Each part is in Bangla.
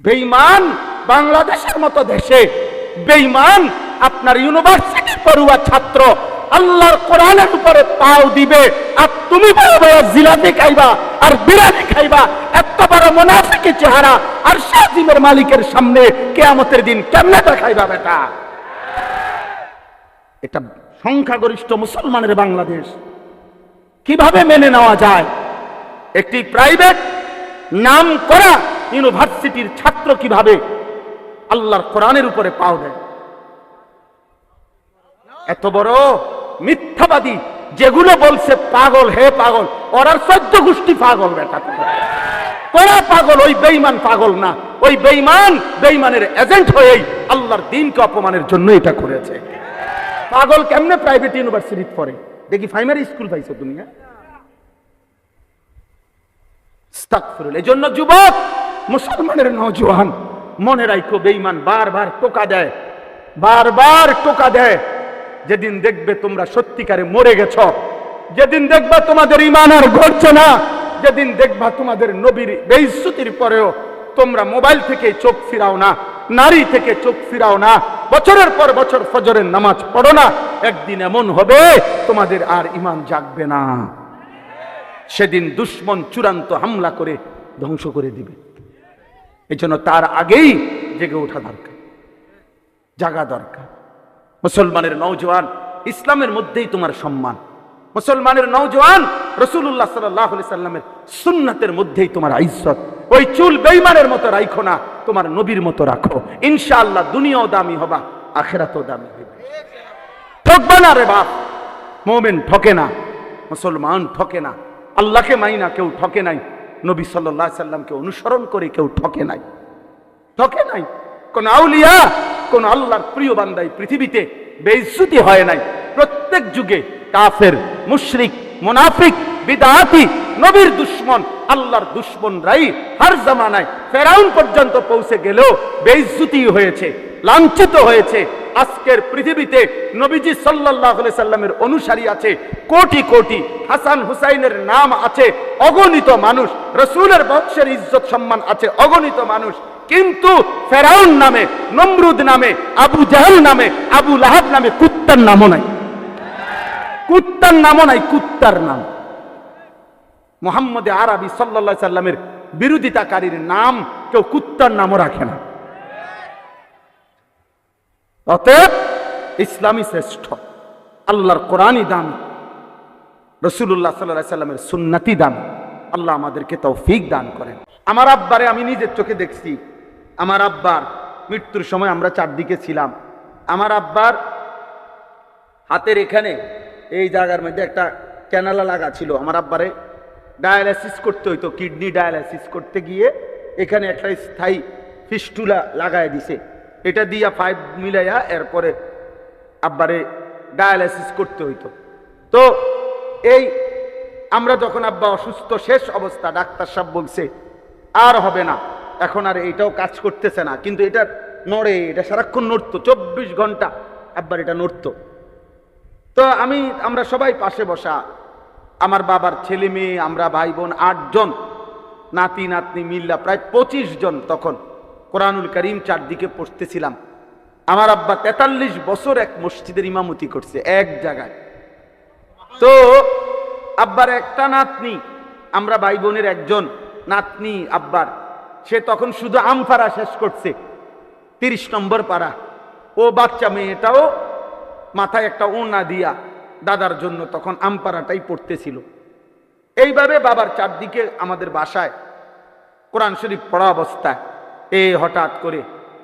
বেঈমান বাংলাদেশের মতো দেশে বেঈমান আপনার ইউনিভার্সিটি পড়ুয়া ছাত্র আল্লাহর কোরআনের উপরে পাও দিবে, আর তুমি বড় বড় জিলাপি খাইবা আর বিরিয়ানি খাইবা। এত বড় মুনাফিকি চেহারা আর শাহিমের মালিকের সামনে কিয়ামতের দিন কেমনে দেখাইবা বেটা? এটা সংখ্যাগরিষ্ঠ মুসলমানের বাংলাদেশ, কিভাবে মেনে নেওয়া যায়? একটি প্রাইভেট নাম করা ইউনিভার্সিটির ছাত্র কিভাবে আল্লাহর কোরআনের উপরে পাও দেয়? এত বড় মিথ্যাবাদী, যেগুলো বলছে পাগল, হে পাগল, ওরা 14 গোষ্ঠী পাগল বেটা। তোরা পাগল, ওই বেঈমান পাগল না। ওই বেঈমান বেঈমানের এজেন্ট হয়েই আল্লাহর দ্বীনকে অপমানের জন্য এটা করেছে। পাগল কেমনে প্রাইভেট ইউনিভার্সিটি পড়ে? দেখি প্রাইমারি স্কুল পাইছো তুমি? আস্তাগফিরুল্লাহ। এজন্য যুবক, মুসলমানের নওজোয়ান, মনে রাখো বেঈমান বারবার টোকা দেয়, বারবার টোকা দেয়। যেদিন দেখবে তোমরা সত্যিকারে মরে গেছ, যেদিন দেখবা তোমাদের ঈমান আর গড়ছে না, যেদিন দেখবা তোমাদের নবীর বেইজ্জতির পরেও তোমরা মোবাইল থেকে চোখ ফিরাও না, নারী থেকে চোখ ফিরাও না, বছরের পর বছর ফজরের নামাজ পড়ো না, একদিন এমন হবে তোমাদের আর ঈমান জাগবে না। সেদিন দুশমন চূড়ান্ত হামলা করে ধ্বংস করে দিবে। এজন্য তার আগেই জেগে ওঠা দরকার, জাগা দরকার। মুসলমানের নওজোয়ান, ইসলামের মধ্যেই তোমার সম্মান। মুসলমানের নওজোয়ান, রাসূলুল্লাহ সাল্লাল্লাহু আলাইহি সাল্লামের সুন্নাতের মধ্যেই তোমার ইজ্জত। ওই চুল বেঈমানের মতো রাখো না, তোমার নবীর মতো রাখো। ইনশাআল্লাহ দুনিয়াও দামি হবা, আখিরাতও দামি হবে। ঠকবা না রে বাপ, মুমিন ঠকে না, মুসলমান ঠকে না। আল্লাহকে মাইনা কেউ ঠকে নাই, নবী সাল্লাল্লাহু আলাইহি সাল্লামকে অনুসরণ করে কেউ ঠকে নাই, ঠকে নাই। কোন আউলিয়া, কোন আল্লাহর প্রিয় বান্দাই পৃথিবীতে বেইজ্জতি হয় নাই। প্রত্যেক যুগে কাফের, মুশরিক, মুনাফিক, বিদআতি, নবীর দুশমন, আল্লাহর দুশমনরাই হর জামানায় ফেরাউন পর্যন্ত পৌঁছে গেলেও বেইজ্জতি হয়েছে, লাঞ্ছিত হয়েছে। আজকের পৃথিবীতে নবীজি সাল্লাল্লাহু আলাইহি সাল্লামের অনুসারী আছে কোটি কোটি, হাসান হুসাইনের নাম আছে অগণিত মানুষ, রাসূলের বংশের ইজ্জত সম্মান আছে অগণিত মানুষ। কিন্তু ফেরাউন নামে, নমরুদ নামে, আবু জাহেল নামে, আবু লাহাব নামে কুত্তার নামও নাই, কুত্তার নামও নাই, কুত্তার নাম। মুহাম্মদ আরবি সাল্লাল্লাহু আলাইহি সাল্লামের বিরোধিতাকারীর নাম কেউ কুত্তার নামও রাখে না। অতএব ইসলামই শ্রেষ্ঠ, আল্লাহর কোরআনই দামি, রাসূলুল্লাহ সাল্লাল্লাহু আলাইহি সাল্লামের সুন্নতি দামি। আল্লাহ আমাদেরকে তৌফিক দান করেন। আমার আব্বারে আমি নিজের চোখে দেখছি। আমার আব্বার মৃত্যুর সময় আমরা চারদিকে ছিলাম। আমার আব্বার হাতের এখানে এই জায়গার মধ্যে একটা ক্যানালা লাগা ছিল। আমার আব্বারে ডায়ালাইসিস করতে হইতো, কিডনি ডায়ালাইসিস করতে গিয়ে এখানে একটা স্থায়ী ফিস্টুলা লাগায় দিছে। এটা দিয়া 5 মিলাইয়া এরপরে আব্বারে ডায়ালাইসিস করতে হইতো। তো এই আমরা যখন আব্বা অসুস্থ শেষ অবস্থা, ডাক্তার সাহেব বলছে আর হবে না, এখন আর এইটাও কাজ করতেছে না, কিন্তু এটা নড়ে, এটা সারাক্ষণ নড়তো, 24 ঘন্টা আব্বার এটা নড়তো। তো আমরা সবাই পাশে বসা, আমার বাবার ছেলে মেয়ে, আমরা ভাই বোন 8 জন, নাতি নাতনি মিল্লা প্রায় 25 জন তখন কোরআনুল কারীম চারদিকে পড়তেছিলাম। আমার আব্বা 43 বছর এক মসজিদের ইমামতি করছে এক জায়গায়। তো আব্বার একটা নাতনি, আমরা ভাই বোনের একজন নাতনি আব্বার, সে তখন শুধু আমপাড়া শেষ করছে, 30 নম্বর পাড়া। ও বাচ্চা মেয়েটাও মাথায় একটা ওড়না দিয়া দাদার জন্য তখন আমপাড়াটাই পড়তেছিল। এইভাবে বাবার চারদিকে আমাদের বাসায় কোরআন শরীফ পড়া অবস্থায় হঠাৎ করে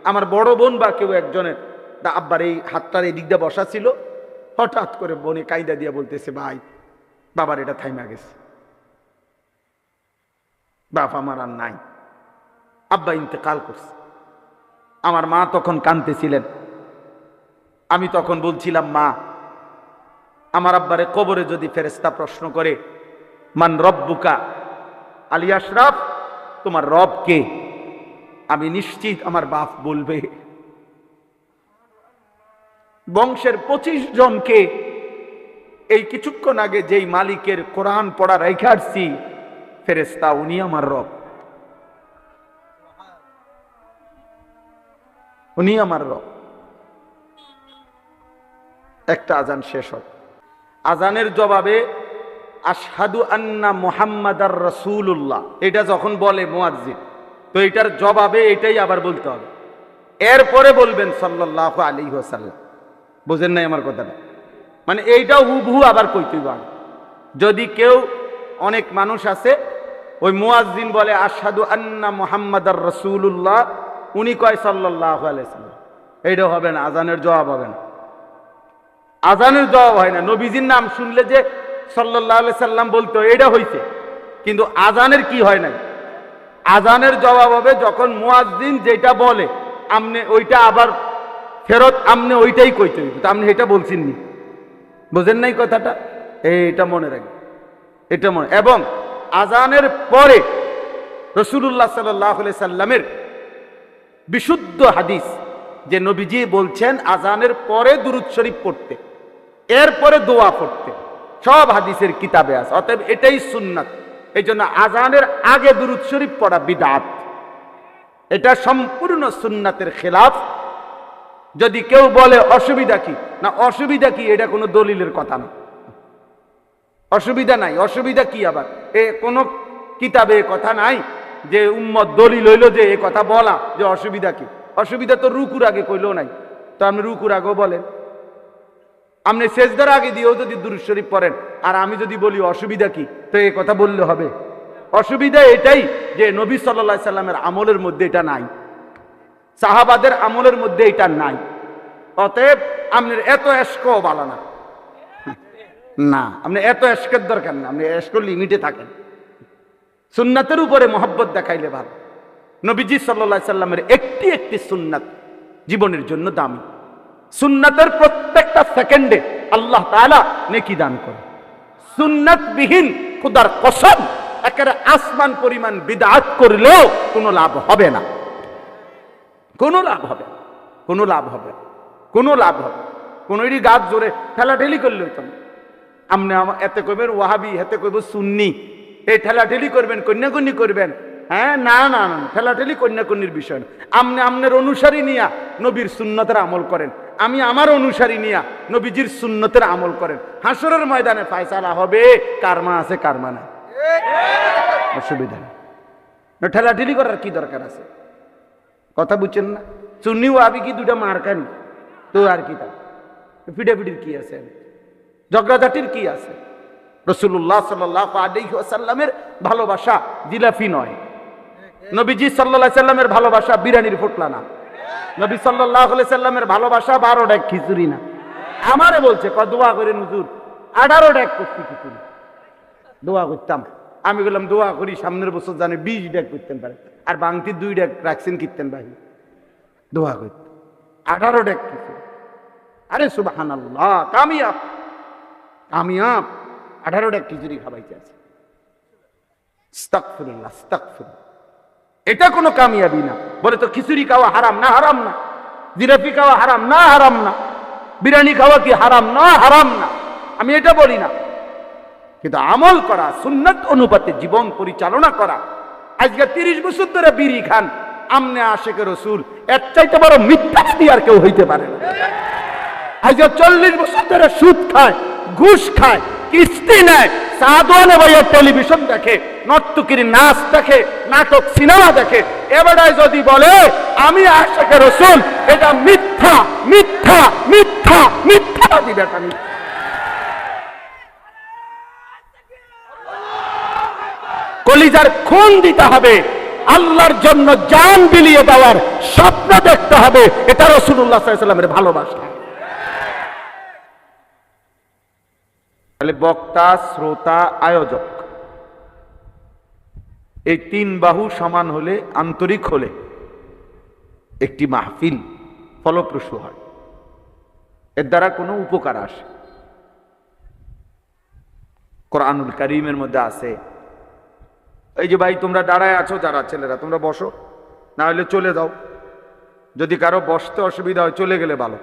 আমার বড় বোন বা কেউ একজনের আব্বার এই হাতটার এই দিক দিয়ে বসা ছিল, হঠাৎ করে বোনে কায়দা দিয়া বলতেছে, ভাই বাবার এটা থাইমা গেছে, বাপ আমার আর নাই, আব্বা ইন্তেকাল করছে। আমার মা তখন কাঁদতেছিলেন। আমি তখন বলছিলাম, মা, আমার আব্বারে কবরে যদি ফেরেশতা প্রশ্ন করে, মান রব্বুকা, আলী আশরাফ তোমার রব কে, আমি নিশ্চিত আমার বাপ বলবে বংশের 25 জনকে এই কিছুক্ষণ আগে যেই মালিকের কোরআন পড়া রেখে আসছি ফেরেশতা, উনি আমার রব। উনি আমার রব। একটা আজান শেষ হবে, আজানের জবাবে আশহাদু আন্না মুহাম্মাদার রাসূলুল্লাহ এটা যখন বলে মুয়াজ্জিন, তো এটার জবাবে এটাই আবার বলতে হবে, এরপরে বলবেন সাল্লাল্লাহু আলাইহি ওয়াসাল্লাম। বুঝেন নাই আমার কথাটা? মানে এইটাও হুবহু আবার কইতে হবে। যদি কেউ, অনেক মানুষ আছে ওই মুয়াজ্জিন বলে আশহাদু আন্না মুহাম্মাদার রাসূলুল্লাহ, উনি কয় সাল্লাল্লাহু আলাইহি ওয়াসাল্লাম, এইটা হবে না, আজানের জবাব হবে না। আজানের জবাব হয় না। নবীজির নাম শুনলে যে সাল্লাল্লাহু আলাইহি সাল্লাম বলতে হয়, এটা হইছে, কিন্তু আজানের কি হয় নাই? আজানের জবাব হবে যখন মুয়াজ্জিন যেটা বলে আমনে ওইটা আবার ফেরত আমনে ওইটাই কইতে হইবে, তো আপনি এটা বলছেন নি। বুঝেন নাই কথাটা? এইটা মনে রাখবেন, এটা মনে। এবং আজানের পরে রাসূলুল্লাহ সাল্লাল্লাহু আলাইহি সাল্লামের বিশুদ্ধ হাদিস যে নবীজি বলছেন আজানের পরে দুরূদ শরীফ পড়তে, এরপরে দোয়া পড়তে, সব হাদিসের কিতাবে আছে। অতএব এটাই সুন্নাত। এই জন্য আজানের আগে দুরূদ শরীফ পড়া বিদআত, এটা সম্পূর্ণ সুন্নাতের খেলাফ। যদি কেউ বলে অসুবিধা কি, না অসুবিধা কি, এটা কোনো দলিলের কথা না, অসুবিধা নাই। অসুবিধা কি আবার? কোনো কিতাবে কথা নাই যে উম্মত দলিল হইল যে এ কথা বলা যে অসুবিধা কি। অসুবিধা তো রুকুর আগে কইলেও নাই, তো আপনি রুকুর আগেও বলেন, আপনি সেজদার আগে দিয়েও যদি দুরূদ শরীফ পড়েন, আর আমি যদি বলি অসুবিধা কি, তো এ কথা বললে হবে? অসুবিধা এটাই যে নবী সাল্লাল্লাহু আলাইহি সাল্লামের আমলের মধ্যে এটা নাই, সাহাবাদের আমলের মধ্যে এটা নাই। অতএব আপনার এত এশকও ভালো না, না আপনি এত এশকের দরকার না, আপনি এশক লিমিটে থাকেন। সুন্নাতের উপরে মহব্বত দেখাইলে ভালো। নবীজি সাল্লাল্লাহু আলাইহি সাল্লামের একটি একটি সুন্নাত জীবনের জন্য দামি। সুন্নাতের প্রত্যেকটা সেকেন্ডে আল্লাহ তাআলা নেকি দান করে। সুন্নাত বিহীন খোদার কসম একেবারে আসমান পরিমাণ বিদআত করলেও কোনো লাভ হবে না, কোনো লাভ হবে, কোনো লাভ হবে, কোনো লাভ হবে। কোনোই গাছ জোরে ঠেলাঠেলি করলে হইতো না। আপনি এতে কইবেন ওয়াহাবি, হেতে কইব সুন্নি, এই ঠেলাঠেলি করবেন, কন্যাকন্যি করবেন। হ্যাঁ, না না না, ঠেলাঠেলি কন্যাকন্যির বিষয় না। আপনি আপনার অনুসারী নিয়া নবীর সুন্নতের আমল করেন, আমি আমার অনুসারী নিয়া নবীজির সুন্নতের আমল করেন। হাসরের ময়দানে ফায়সালা হবে কার মা আছে কার মা নাই, অসুবিধা নেই। ঠেলাঠেলি করার কি দরকার আছে? কথা বুঝছেন না? সুন্নি ওয়াহাবি কি দুটা মার খান? তো আর কি, তা পিটাপিটির কি আছে, ঝগড়াঝাটির কি আছে? রাসূলুল্লাহ সাল্লাল্লাহু আলাইহি ওয়াসাল্লামের ভালোবাসা জিলাপি নয়, নবীজি সাল্লাল্লাহু আলাইহি সাল্লামের ভালোবাসা বিরিয়ানির ফুটলা না, নবী সাল্লাল্লাহু আলাইহি সাল্লামের ভালোবাসা 12 ডেক খিচুড়ি না। আমারে বলছে দোয়া করেন হুজুর, 18 ডেক করছি খিচুড়ি, দোয়া করতাম। আমি বললাম দোয়া করি সামনের বছর জানে 20 ডেক করতেন পারে, আর বাংতি 2 ডেক রাখছেন কীর্তেন ভাই, দোয়া করতে 18 ডেক খিচুড়ি। আরে সুবহানাল্লাহ, কামিয়াব কামিয়াব, 18 ডেক খিচুড়ি খাবাইতে আছে। আস্তাগফিরুল্লাহ, আস্তাগফিরুল্লাহ, এটা কোনো কামিয়াবি না। বলে তো খিচুড়ি খাওয়া হারাম না? হারাম না। জিলাপি খাওয়া হারাম না? হারাম না। বিরিয়ানি খাওয়া কি হারাম না? হারাম না। আমি এটা বলি না, কিন্তু আমল করা, সুন্নাত অনুপাতে জীবন পরিচালনা করা। আজকে 30 বছর ধরে বিড়ি খান, আমনে আশেকে রসুল, এর চাইতে বড় মিথ্যাবাদী আর কেউ হইতে পারে না। আজকে 40 বছর ধরে সুদ খায়, ঘুষ খায়, কিস্তি নেয়, সাদওয়ানে ভাইয়ের টেলিভিশন দেখে, নর্তকীর নাচ দেখে, নাটক সিনেমা দেখে, এবারে যদি বলে আমি আশেকে রসুল, এটা মিথ্যা মিথ্যা মিথ্যা মিথ্যাবাদী বেটা। কলিজার খুন দিতে হবে, আল্লাহর জন্য জান বিলিয়ে দেওয়ার স্বপ্ন দেখতে হবে, এটা রাসূলুল্লাহ সাল্লাল্লাহু আলাইহি ওয়াসাল্লামের ভালোবাসা। তাহলে বক্তা, শ্রোতা, আয়োজক, এই 3 বাহু সমান হলে, আন্তরিক হলে একটি মাহফিল ফলপ্রসূ হয়, এর দ্বারা কোনো উপকার আসে। কোরআনুল কারীমের মধ্যে আছে, এই যে ভাই তোমরা দাঁড়ায় আছো যারা ছেলেরা, তোমরা বসো, না হলে চলে যাও। যদি কারো বসতে অসুবিধা হয় চলে গেলে ভালো,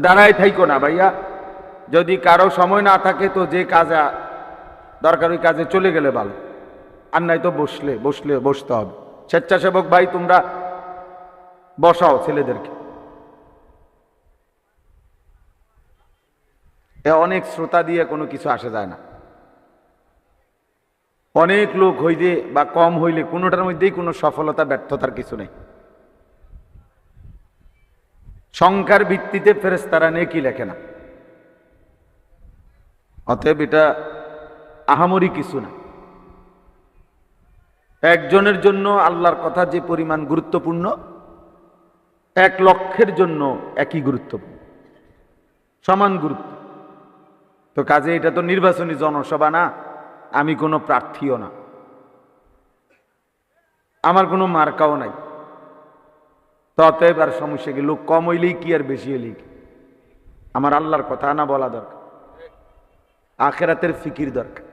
দাঁড়ায় থাইকো না ভাইয়া। যদি কারো সময় না থাকে তো যে কাজে দরকার ওই কাজে চলে গেলে ভালো, আর নাই তো বসতে হবে। স্বেচ্ছাসেবক ভাই তোমরা বসাও ছেলেদেরকে। অনেক শ্রোতা দিয়ে কোনো কিছু আসে যায় না। অনেক লোক হইলে বা কম হইলে কোনোটার মধ্যেই কোনো সফলতা ব্যর্থতার কিছু নেই। সংখ্যার ভিত্তিতে ফেরেশতারা নেকি লেখে না। অতএব এটা আহামরি কিছু না। একজনের জন্য আল্লাহর কথা যে পরিমাণ গুরুত্বপূর্ণ, 1,00,000-এর জন্য একই গুরুত্বপূর্ণ, সমান গুরুত্ব। তো কাজে এটা তো নির্বাচনী জনসভা না, আমি কোনো প্রার্থীও না, আমার কোনো মার্কাও নাই। তো অতএব আর সমস্যা কি? লোক কম হইলেই কি আর বেশি হইলেই কি? আমার আল্লাহর কথা না বলা দরকার, আখেরাতের ফিকির দরকার।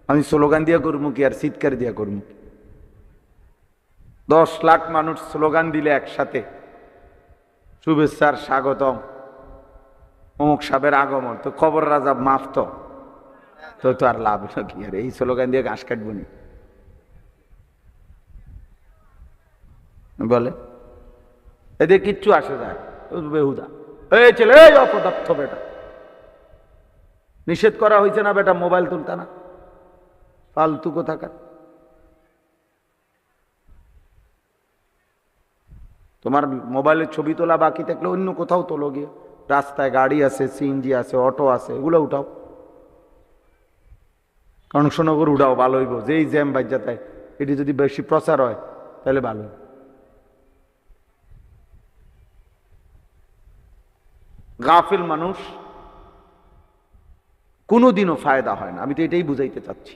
আমি স্লোগান দিয়া করবো কি আর চিৎকার দিয়া করবো? 10 লাখ মানুষ স্লোগান দিলে একসাথে, শুভেচ্ছার স্বাগতম, অমুক সাহেবের আগমন, তো খবর রাজা মাফ, তো তো আর লাভ হলো কি? আর এই স্লোগান দিয়ে ঘাস কাটবো নি? বলে এদের কিচ্ছু আসে যায়, বেহুদা। এই ছেলে, এই অপদার্থ বেটা, নিষেধ করা হয়েছে না বেটা মোবাইল তুলতা না? ফালতু কোথাকার। তোমার মোবাইলের ছবি তোলা বাকি থাকলে অন্য কোথাও তোলো গিয়ে। রাস্তায় গাড়ি আছে, সিএনজি আছে, অটো আছে, এগুলো উঠাও। কংসনগর উঠাও, ভালো হইব। যেই জ্যাম বাজ্যা তাই, এটি যদি বেশি প্রচার হয় তাহলে ভালো। গাফিল মানুষ কোনোদিনও ফায়দা হয় না। আমি তো এটাই বুঝাইতে চাচ্ছি।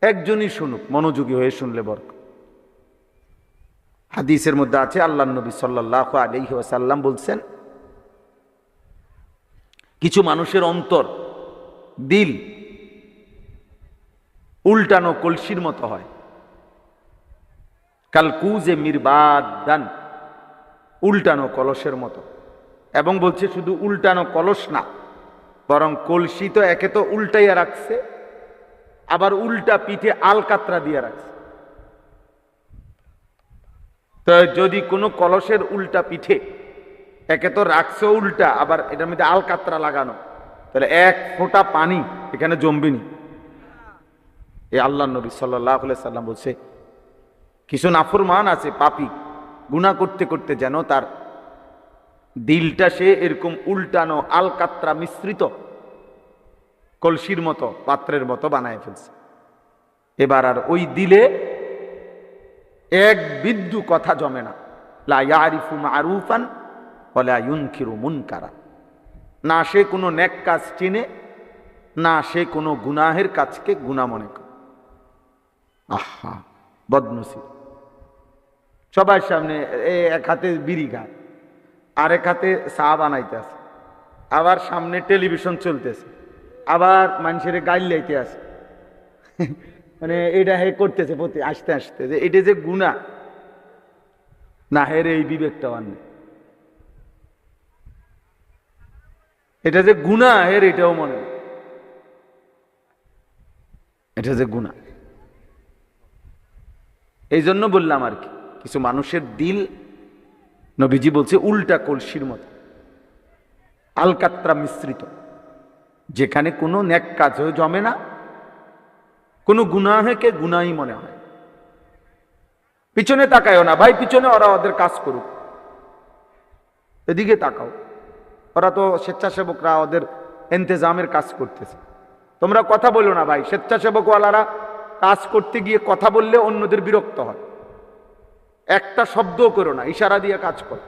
একজনই শুনুক, মনোযোগী হয়ে শুনলে বরকত। হাদিসের মধ্যে আছে, আল্লাহর নবী সাল্লাল্লাহু আলাইহি ওয়াসাল্লাম বলছেন, কিছু মানুষের অন্তর, দিল উল্টানো কলসির মতো হয়, কালকুজে মিরবাদান, উল্টানো কলসের মতো। এবং বলছে শুধু উল্টানো কলস না, বরং কলসি তো একে তো উল্টাইয়া রাখছে, আবার উল্টা পিঠে আলকাতরা দিয়ে রাখছে। তো যদি কোনো কলসের উল্টা পিঠে একে তো রাখছে উল্টা, আবার এটার মধ্যে আলকাতরা লাগানো, তাহলে এক ফোঁটা পানি এখানে জমবেনি। এই আল্লাহর নবী সাল্লাল্লাহু আলাইহি সাল্লাম বলছে, কিছু নাফরমান আছে, পাপী, গুনাহ করতে করতে যেন তার দিলটা সে এরকম উল্টানো আলকাতরা মিশ্রিত কলসির মতো, পাত্রের মতো বানায় ফেলছে। এবার আর ওই দিলে এক বিন্দু কথা জমে না। লা ইয়ারিফু মারুফান ওয়ালা ইউনকিরু মুনকারা। না সে কোনো নেক কাজ চিনে, না সে কোনো গুনাহের কাজকে গুনাহ মনে করে। আহা, বদনসিব। সবার সামনে এক হাতে বিড়ি খায়, আরেক হাতে চা বানাইতে আছে, আবার সামনে টেলিভিশন চলতেছে, আবার মানুষের গাইল লাইতে আছে। মানে এটা হে করতেছে প্রতি আসতে আসতে, যে এটা যে গুনাহ না, হের এই বিবেকটাও আনে। এটা যে গুনাহ হের এটাও মনে, এটা যে গুনাহ। এই জন্য বললাম আর কি, কিছু মানুষের দিল, নবীজি বলছে, উল্টা কলসির মতো, আলকাতরা মিশ্রিত, যেখানে কোনো নেক কাজও জমে না, কোনো গুনাহকে গুনাহই মনে হয়। পিছনে তাকায়ও না ভাই, পিছনে ওরা ওদের কাজ করুক, এদিকে তাকাও। ওরা তো স্বেচ্ছাসেবকরা ওদের ইন্তেজামের কাজ করতেছে, তোমরা কথা বলো না ভাই। স্বেচ্ছাসেবকওয়ালারা কাজ করতে গিয়ে কথা বললে অন্যদের বিরক্ত হয়, একটা শব্দও করো না, ইশারা দিয়ে কাজ করো।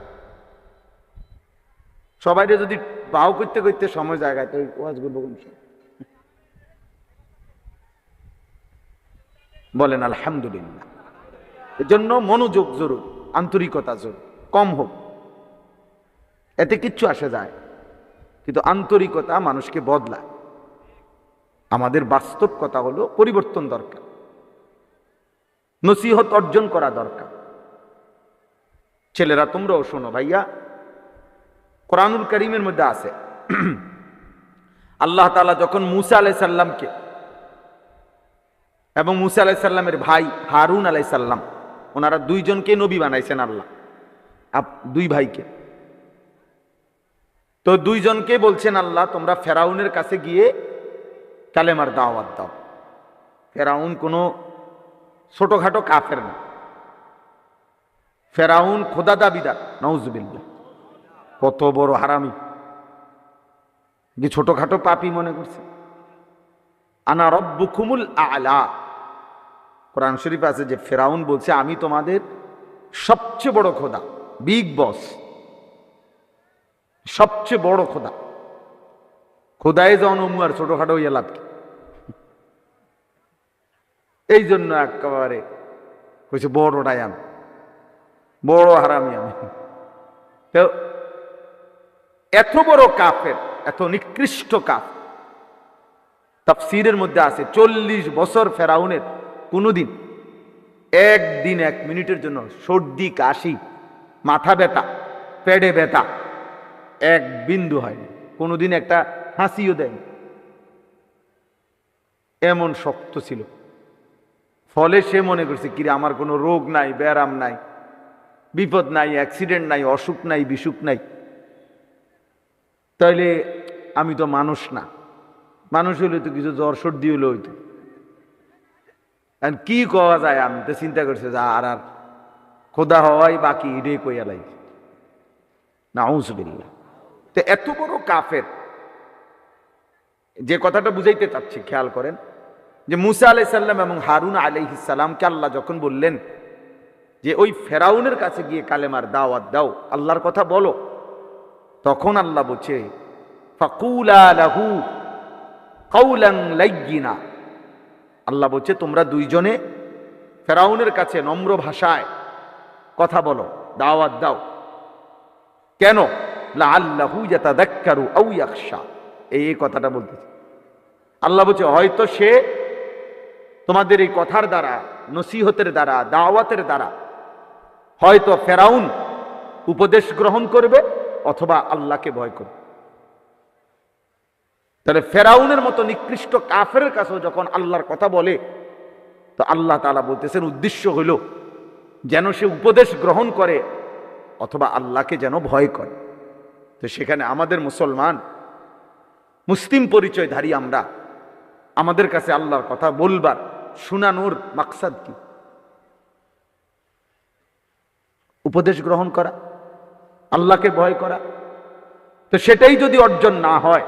সবাই যদি বাউ করতে করতে সময় জায়গায়, তো ওয়াজ করবো কোন সময়? বলেন আলহামদুলিল্লাহ। এজন্য মনোযোগ জরুর, আন্তরিকতা জরুর, কম হোক, এতে কিচ্ছু আসে যায়, কিন্তু আন্তরিকতা মানুষকে বদলায়। আমাদের বাস্তব কথা হলো পরিবর্তন দরকার, নসিহত অর্জন করা দরকার। ছেলেরা তোমরাও শোনো ভাইয়া, কোরআনুল কারীমের মধ্যে আছে, আল্লাহ তাআলা যখন মুসা আলাইহিস সালামকে এবং মুসা আলাইহিস সালামের ভাই হারুন আলাইহিস সালাম, ওনারা দুইজনকে নবী বানাইছেন আল্লাহ। দুই ভাইকে। তো দুইজনকে বলছেন আল্লাহ তোমরা ফেরাউনের কাছে গিয়ে কালেমার দাওয়াত দাও। ফেরাউন কোনো ছোটখাটো কাফের না, ফেরাউন খোদা দাবিদার, নাউজুবিল্লাহ। কত বড় হারামি, যে ছোটখাটো পাপী মনে করছে। আনা রব্বুকুমুল আলা, কোরআন শরীফ আছে যে ফেরাউন বলছে আমি তোমাদের সবচেয়ে বড় খোদা, বিগ বস, সবচেয়ে বড় খোদা। খোদায় জনমু আর ছোটখাটো হইয়া লাভ কি? এই জন্য একেবারে কইছে বড়টাই আমি, বড় হারামি আমি। তো এত বড় কাফের, এত নিকৃষ্ট কাফের, তাফসীরের মধ্যে আছে 40 বছর ফেরাউনের কোনোদিন একদিন 1 মিনিটের জন্য সর্দি কাশি মাথা ব্যথা পেটে ব্যথা এক বিন্দু হয়নি, কোনোদিন একটা হাসিও দেয়নি, এমন শক্ত ছিল। ফলে সে মনে করছে কিরে আমার কোনো রোগ নাই, ব্যারাম নাই, বিপদ নাই, অ্যাক্সিডেন্ট নাই, অসুখ নাই, বিসুখ নাই, তাইলে আমি তো মানুষ না, মানুষ হইলে তো কিছু জ্বর সর্দি হইলে হইতো, কি কওয়া যায়। আমি তো চিন্তা করছি যে আর খোদা হওয়াই বাকি, এটাই কইয়া লাগছে। নাউজুবিল্লাহ। তো এত বড় কাফের, যে কথাটা বুঝাইতে চাচ্ছি খেয়াল করেন, যে মুসা আলাইহিস সালাম এবং হারুন আলাইহিস সালামকে আল্লাহ যখন বললেন যে ওই ফেরাউনের কাছে গিয়ে কালেমার দাওয়াত দাও, আল্লাহর কথা বলো, তখন আল্লাহ বলছে ফাকুলা লাহু কাওলান লাইয়িনা, আল্লাহ বলছে তোমরা দুইজনে ফেরাউনের কাছে নম্র ভাষায় কথা বলো, দাওয়াত দাও। কেন? লাআল্লাহু ইয়াতাযাক্কারু আও ইয়াখশা, এই কথাটা বলতেছে আল্লাহ। বলছে হয়তো সে তোমাদের এই কথার দ্বারা, নসিহতের দ্বারা, দাওয়াতের দ্বারা হয়তো ফেরাউন উপদেশ গ্রহণ করবে অথবা আল্লাহকে ভয় করবে। তাহলে ফেরাউনের মতো নিকৃষ্ট কাফের কাছেও যখন আল্লাহর কথা বলে, তো আল্লাহ তাআলা বলতেছেন উদ্দেশ্য হইল যেন সে উপদেশ গ্রহণ করে অথবা আল্লাহকে যেন ভয় করে। তো সেখানে আমাদের মুসলমান, মুসলিম পরিচয়ধারী আমরা, আমাদের কাছে আল্লাহর কথা বলবার, শোনানোর মাকসাদ কি? উপদেশ গ্রহণ করা, আল্লাহকে ভয় করা। তো সেটাই যদি অর্জন না হয়,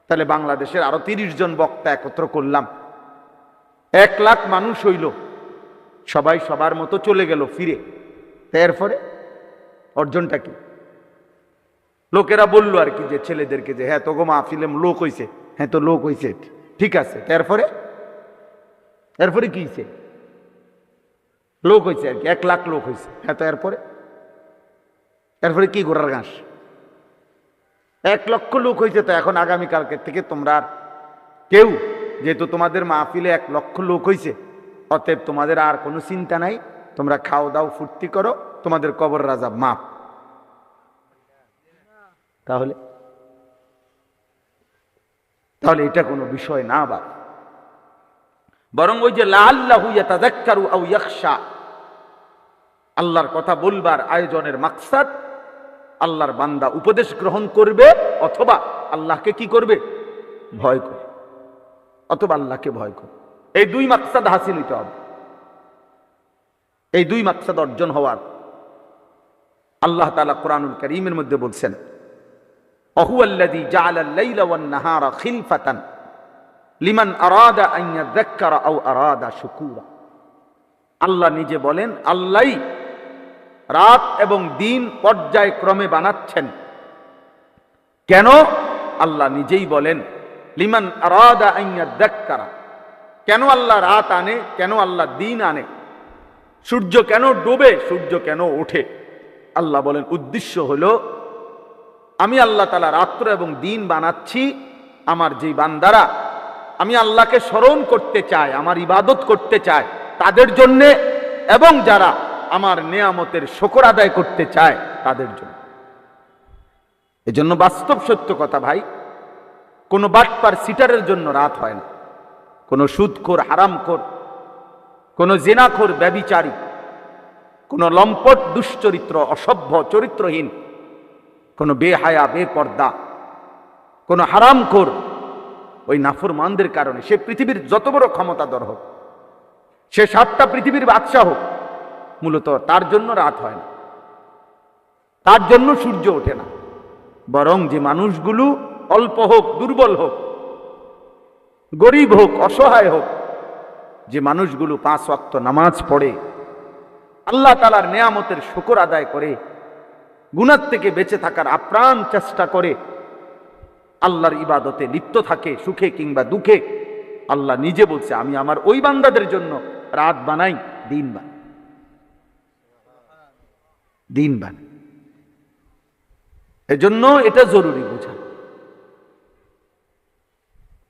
তাহলে বাংলাদেশের আরো 30 জন বক্তা একত্র করলাম, 1 লাখ মানুষ হইল, সবাই সবার মতো চলে গেল ফিরে, এরপরে অর্জনটা কি? লোকেরা বললো আর কি, যে ছেলেদেরকে যে হ্যাঁ তোগো মাহফিলে লোক হইছে, হ্যাঁ তো লোক হইছে, ঠিক আছে, এরপরে কি হইছে? লোক হইছে আর কি, 1 লাখ লোক হইছে, হ্যাঁ তো এরপরে কি ঘোড়ার ঘাস? 1 লক্ষ লোক হইছে, তো এখন আগামীকালকে থেকে তোমরা কেউ, যেহেতু তোমাদের মাহফিলে 1 লক্ষ লোক হইছে, অতএব তোমাদের আর কোনো চিন্তা নাই, তোমরা খাও দাও ফুর্তি করো, তোমাদের কবর রাজা মাপ। তাহলে এটা কোনো বিষয় না, বা বরং ওই যে লাআল্লাহু ইয়াতাযাক্কারু আও ইয়াখশা, আল্লাহর কথা বলবার আয়োজনের মাকসাদ আল্লাহর বান্দা উপদেশ গ্রহণ করবে অথবা আল্লাহকে কি করবে? ভয় করবে, অথবা আল্লাহকে ভয় করবে। এই 2 মাকসাদ হাসিল হইতে হবে। এই 2 মাকসাদ অর্জন হওয়ার আল্লাহ তাআলা কোরআনুল কারীমের মধ্যে বলছেন ওয়াহুয়াল্লাযী জাআলাল লাইলা ওয়ান নাহারা খিলফাতান লিমান আরাদা আন ইয়াযাক্কারা আও আরাদা শুকুরা। আল্লাহ নিজে বলেন আল্লাহই রাত এবং দিন পর্যায়ক্রমে বানাচ্ছেন। কেন? আল্লাহ নিজেই বলেন লিমান আরাদা আন ইয়াযাক্কারা। কেন আল্লাহ রাত আনে, কেন আল্লাহ দিন আনে, সূর্য কেন ডুবে, সূর্য কেন ওঠে? আল্লাহ বলেন উদ্দেশ্য হলো আমি আল্লাহ তাআলা রাত্র এবং দিন বানাচ্ছি আমার যেই বান্দারা আমি আল্লাহকে স্মরণ করতে চায়, আমার ইবাদত করতে চায় তাদের জন্যে, এবং যারা আমার নেয়ামতের শুকর আদায় করতে চায় তাদের জন্য। এজন্য বাস্তব সত্য কথা ভাই, কোনো বাটপার সিটারের জন্য রাত হয় না, কোনো সুদখোর, হারামখোর, কোনো জিনাখোর, ব্যভিচারী, কোন লম্পট দুশ্চরিত্র, অসভ্য চরিত্রহীন, কোন বেহায়া বেপর্দা, কোন হারামখোর, ওই নাফরমানদের কারণে সে পৃথিবীর যত বড় ক্ষমতাধর হোক, সে 7টা পৃথিবীর বাদশা হোক, মূলত তার জন্য রাত হয় না, তার জন্য সূর্য ওঠে না। বরং যে মানুষগুলো অল্প হোক, দুর্বল হোক, গরিব হোক, অসহায় হোক, যে মানুষগুলো 5 ওয়াক্ত নামাজ পড়ে, আল্লাহ তাআলার নেয়ামতের শুকর আদায় করে, গুনাহ থেকে বেঁচে থাকার আপ্রাণ চেষ্টা করে, আল্লাহর ইবাদতে লিপ্ত থাকে, সুখে কিংবা দুঃখে, আল্লাহ নিজে বলছে আমি আমার ওই বান্দাদের জন্য রাত বানাই, দিন বানাই, দিন বানাই। এজন্য এটা জরুরি বোঝা।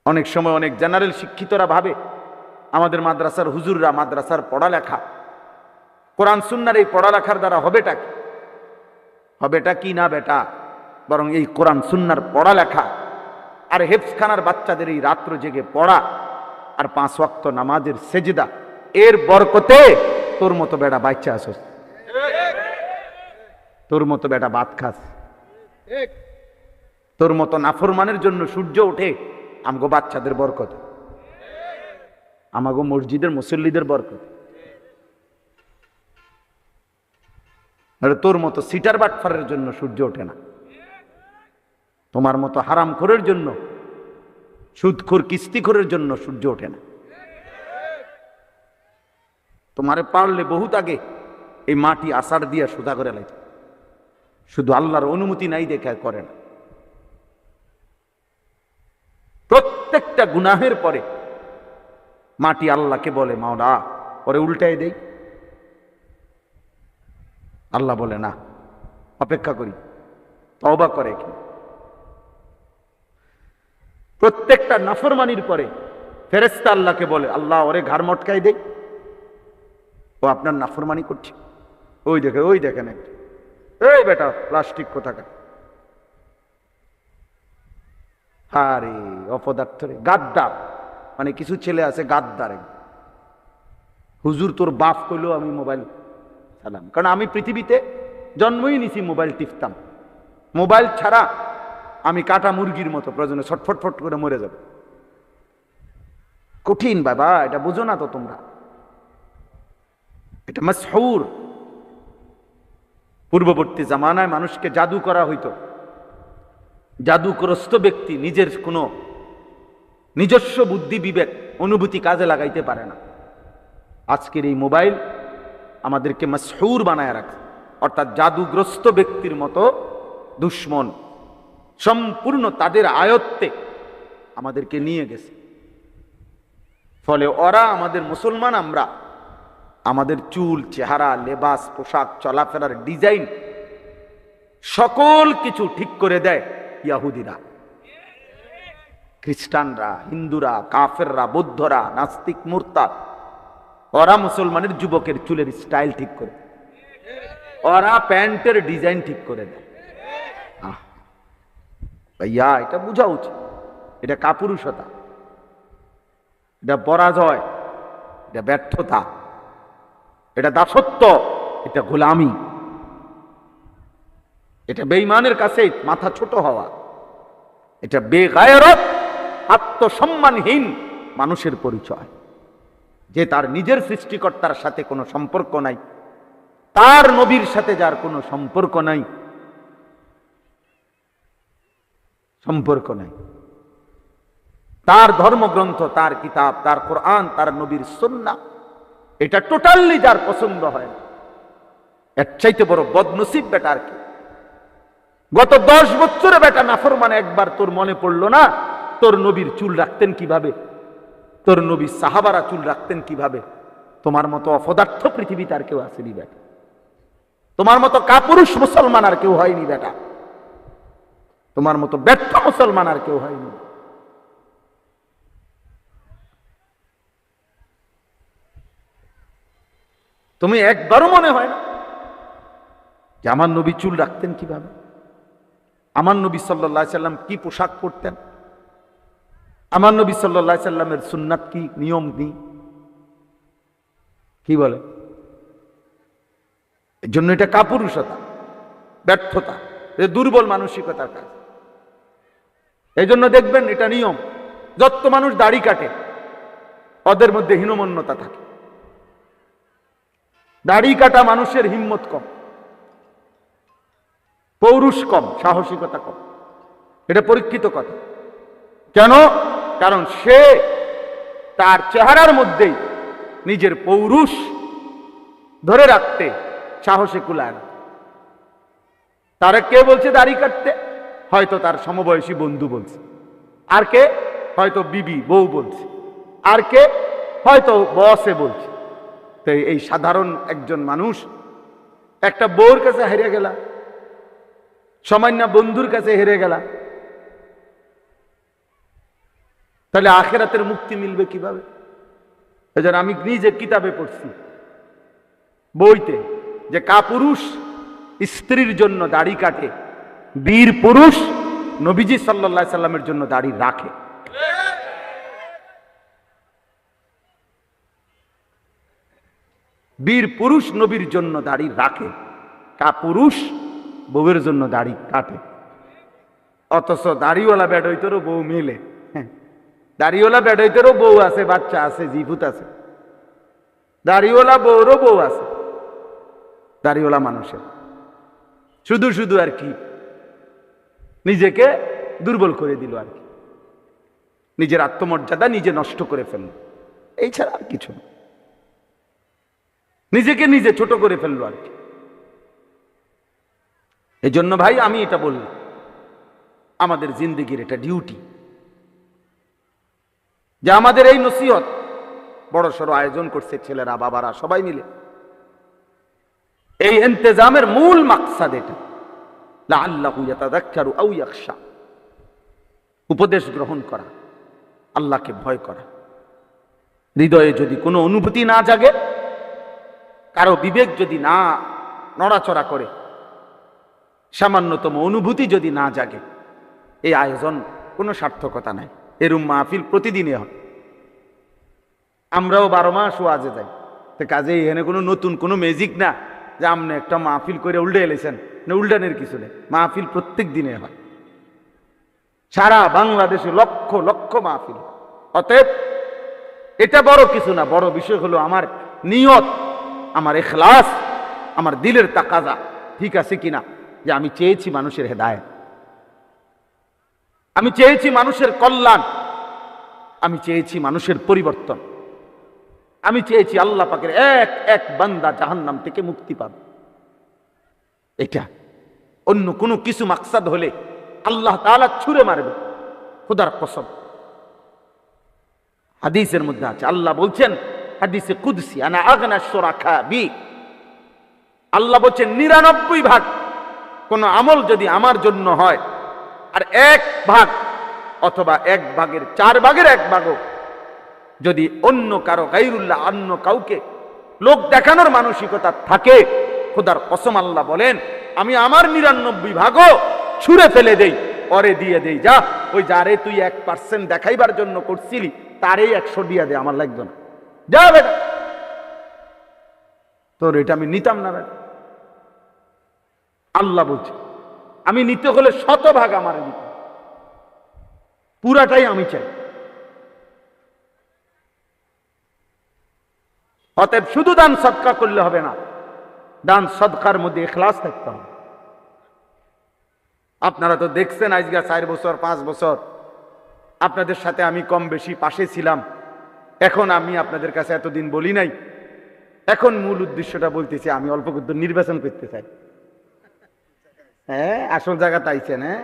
অনেক সময় অনেক জেনারেল শিক্ষিতরা ভাবে আমাদের মাদ্রাসার হুজুররা মাদ্রাসার পড়ালেখা, কোরআন সুন্নাহর এই পড়ালেখার দ্বারা হবেটা কি? হবেটা কি না বেটা, বরং এই কোরআন সুন্নাহর পড়ালেখা আর হেফজখানার বাচ্চাদের এই রাত্র জেগে পড়া আর 5 ওয়াক্ত নামাজের সেজদা, এর বরকতে তোর মতো বেটা বাচ্চা আসস, তোর মতো বেটা ভাত খাস, তোর মতো নাফরমানের জন্য সূর্য ওঠে, আমগো বাচ্চাদের বরকত, আমাগো মসজিদের মুসল্লিদের বরকত। তোর মতো সিটার বাটফারের জন্য সূর্য ওঠে না, তোমার মতো হারামখোরের জন্য, সুদখোর কিস্তিখোরের জন্য সূর্য ওঠে না। তোমারে পারলে বহুত আগে এই মাটি আষাঢ় দিয়া সুদা করে লাগে, শুধু আল্লাহর অনুমতি নাই দেখে করে না। প্রত্যেকটা গুনাহের পরে মাটি আল্লাহকে বলে মাওলা পরে উল্টাই দেই, আল্লাহ বলে না, অপেক্ষা করি, তওবা করে কি। প্রত্যেকটা নাফরমানির পরে ফেরেশতা আল্লাহকে বলে আল্লাহ ওরে ঘাড় মটকাই দেই, ও আপনার নাফরমানি করছে, ওই দেখেন একটা, এই বেটা প্লাস্টিক কোথাকার, আরে অপদার্থ রে, গাদ্দার। মানে কিছু ছেলে আছে গাদ্দার, হুজুর তোর বাপ কইলো আমি মোবাইল চালাম, কারণ আমি পৃথিবীতে জন্মই নিছি মোবাইল টিপতাম, মোবাইল ছাড়া আমি কাটা মুরগির মতো প্রয়োজনে ছটফট করে মরে যাব। কঠিন বাবা, এটা বুঝো না তো তোমরা, এটা মাসহুর। পূর্ববর্তী জামানায় মানুষকে জাদু করা হইতো, জাদুগ্রস্ত ব্যক্তি নিজের কোনো নিজস্ব বুদ্ধি বিবেক অনুভূতি কাজে লাগাইতে পারে না। আজকের এই মোবাইল আমাদেরকে মাসহুর বানায় রাখে, অর্থাৎ জাদুগ্রস্ত ব্যক্তির মতো দুশ্মন সম্পূর্ণ তাদের আয়ত্তে আমাদেরকে নিয়ে গেছে। ফলে ওরা আমাদের মুসলমান, আমরা আমাদের চুল, চেহারা, লেবাস, পোশাক, চলাফেরার ডিজাইন সকল কিছু ঠিক করে দেয় ইয়াহুদিরা, খ্রিস্টানরা, হিন্দুরা, কাফেররা, বৌদ্ধরা, নাস্তিক, মুরতাদ। ওরা মুসলমানের যুবকের চুলের স্টাইল ঠিক করে, ওরা প্যান্টের ডিজাইন ঠিক করে দেয়। ভাইয়া এটা বোঝা উচিত, এটা কাপুরুষতা, এটা পরাজয়, এটা ব্যর্থতা, এটা দাসত্ব, এটা গোলামি, এটা বেঈমানের কাছে মাথা ছোট হওয়া, এটা বেগায়রত, আত্মসম্মানহীন মানুষের পরিচয়, যে তার নিজের সৃষ্টিকর্তার সাথে কোনো সম্পর্ক নাই, তার নবীর সাথে যার কোনো সম্পর্ক নাই, সম্পর্ক নাই, তার ধর্মগ্রন্থ, তার কিতাব, তার কোরআন, তার নবীর সুন্নাহ, এটা টোটালি যার পছন্দ হয়, এর চাইতে বড় বদনসিব বেটা আর কি। গত 10 বছরে বেটা নাফরমানে একবার তোর মনে পড়লো না তোর নবীর চুল রাখতেন কিভাবে, তোর নবীর সাহাবারা চুল রাখতেন কিভাবে? তোমার মতো অপদার্থ পৃথিবীতে আর কেউ আসেনি বেটা, তোমার মতো কাপুরুষ মুসলমান আর কেউ হয়নি বেটা, তোমার মতো ব্যর্থ মুসলমান আর কেউ হয়নি। তুমি একবারও মনে হয় না যে আমার নবী চুল রাখতেন কিভাবে, আমার নবী সাল্লাল্লাহু আলাইহি সাল্লাম কি পোশাক পরতেন, আমার নবী সাল্লাল্লাহু আলাইহি সাল্লামের সুন্নাত কি, নিয়ম কি, কি বলে? এই জন্য এটা কাপুরুষতা, ব্যর্থতা, এটা দুর্বল মানসিকতার কাজ। এই জন্য দেখবেন এটা নিয়ম, যত মানুষ দাড়ি কাটে ওদের মধ্যে হীনমন্যতা থাকে। দাড়ি কাটা মানুষের হিম্মত কম, পৌরুষ কম, সাহসিকতা কম। এটা পরীক্ষিত কথা। কেন? কারণ সে তার চেহারার মধ্যেই নিজের পৌরুষ ধরে রাখতে সাহসে কুলায় না। তারা কে বলছে দাড়ি কাটতে? হয়তো তার সমবয়সী বন্ধু বলছে, আর কে হয়তো বিবি বউ বলছে, আর কে হয়তো বসে বলছে। তো এই সাধারণ একজন মানুষ একটা বউর কাছে হেরে গেলা, সামান্য বন্ধুর কাছে হেরে গেলা, তাহলে আখিরাতের মুক্তি মিলবে কিভাবে? এজন্য আমি নিজে কিতাবে পড়ছি, বইতে, যে কাপুরুষ স্ত্রীর জন্য দাড়ি কাটে, বীর পুরুষ নবীজি সাল্লাল্লাহু আলাইহি সাল্লামের জন্য দাড়ি রাখে। বীর পুরুষ নবীর জন্য দাড়ি রাখে, কাপুরুষ বউয়ের জন্য দাড়ি কাটে। অথচ দাড়িওয়ালা বেডইতেরও বউ মিলে, দাড়িওয়ালা বেডইতেরও বউ আছে, বাচ্চা আছে, জিভুত আছে, দাড়িওয়ালা বউরও বউ আছে, দাড়িওয়ালা মানুষের। শুধু শুধু আর কি নিজেকে দুর্বল করে দিল, আর কি নিজের আত্মমর্যাদা নিজে নষ্ট করে ফেলল, এই ছাড়া আর কিছু না। নিজেকে নিজে ছোট করে ফেললো আর কি। এই জন্য ভাই আমি এটা বললাম, আমাদের জিন্দেগির এটা ডিউটি যে আমাদের এই নসিহত বড় সড় আয়োজন করছে ছেলেরা বাবারা সবাই মিলে। এই ইন্তেজামের মূল মাকসাদ এটা, লাআল্লাহু ইয়াতাযাক্কারু আও ইয়াখশা, উপদেশ গ্রহণ করা, আল্লাহকে ভয় করা। হৃদয়ে যদি কোনো অনুভূতি না জাগে, কারো বিবেক যদি না নড়াচড়া করে, সামান্যতম অনুভূতি যদি না জাগে, এই আয়োজন কোনো সার্থকতা নাই। এরম মাহফিল প্রতিদিনই হয়। আমরাও 12 মাস ওয়াজে যাই, তো কাজে এখানে কোনো নতুন কোনো ম্যাজিক না যে আপনি একটা মাহফিল করে উল্টে এলেছেন, না, উল্টানের কিছু নেই। মাহফিল প্রত্যেক দিনে হয়, সারা বাংলাদেশে লক্ষ লক্ষ মাহফিল। অতএব এটা বড় কিছু না, বড় বিষয় হলো আমার নিয়ত, আমার ইখলাস, আমার দিলের তাকাজা ঠিক আছে কিনা, যে আমি চেয়েছি মানুষের হেদায়েত, আমি চেয়েছি মানুষের কল্যাণ, আমি চেয়েছি মানুষের পরিবর্তন, আমি চেয়েছি আল্লাহ পাকের এক এক বান্দা জাহান্নাম থেকে মুক্তি পাবে। এটা অন্য কোনো কিছু মাকসাদ হলে আল্লাহ তাআলা ছুঁড়ে মারবে, খোদার কসম। হাদিসের মধ্যে আছে, আল্লাহ বলছেন হাদিসে কুদসি, আনা আগনা শুরাকা বি, আল্লাহ বলছেন 99 ভাগ কোন আমল যদি আমার জন্য হয়, আর 1 ভাগ অথবা 1 ভাগের 4 ভাগের 1 ভাগও যদি অন্য কারো গায়রুল্লাহ, অন্য কাউকে লোক দেখানোর মানসিকতা থাকে, খোদার কসম আল্লাহ বলেন আমি আমার 99 ভাগও ছুঁড়ে ফেলে দেই, পরে দিয়ে দেই, যা ওই যারে তুই 1% দেখাইবার জন্য করছিলি তারই 100 দিয়ে দে, আমার লাগবে না, যা বেটা, তোর এটা আমি নিতাম না বেটা। আল্লাহ বলছে আমি নিতে হলে 100 ভাগ আমার নিতে, পুরাটাই আমি চাই। অতএব শুধু দান সদকা করলে হবে না, দান সদকার মধ্যে ইখলাস থাকতে হবে। আপনারা তো দেখছেন আজকে 4 বছর 5 বছর আপনাদের সাথে আমি কম বেশি পাশে ছিলাম। এখন আমি আপনাদের কাছে এতদিন বলি নাই, এখন মূল উদ্দেশ্যটা বলতেছি, আমি অল্প কিছু নির্বাচন করতে চাই। হ্যাঁ, আসল জায়গাতে আইছেন। হ্যাঁ,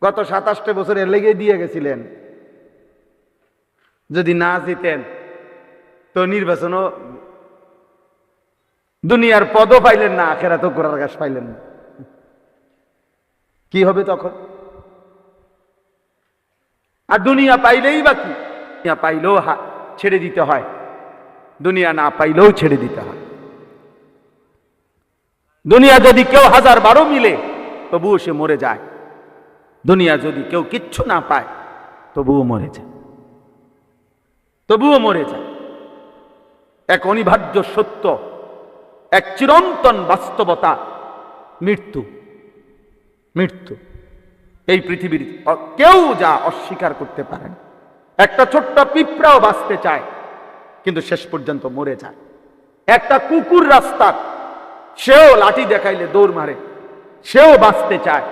গত 27 বছর এর লেগে দিয়ে গেছিলেন, যদি না জিতেন তো নির্বাচনও, দুনিয়ার পদও পাইলেন না, আখেরাতেও গোড়ার ঘাস পাইলেন না। কি হবে তখন? আর দুনিয়া পাইলেই বা কি, দুনিয়া পাইলেও ছেড়ে দিতে হয়, দুনিয়া না পাইলেও ছেড়ে দিতে হয়। দুনিয়া যদি কেউ 1000 মিলে তবুও সে মরে যায়, দুনিয়া যদি কেউ কিচ্ছু না পায় তবুও মরে যায়, তবুও মরে যায়। এক অনিবার্য সত্য, এক চিরন্তন বাস্তবতা, মৃত্যু। মৃত্যু এই পৃথিবীর কেউ যা অস্বীকার করতে পারে না। একটা ছোট্ট পিঁপড়াও বাঁচতে চায়, কিন্তু শেষ পর্যন্ত মরে যায়। একটা কুকুর রাস্তার, সেও লাঠি দেখাইলে দৌড় মারে, সেও বাঁচতে চায়,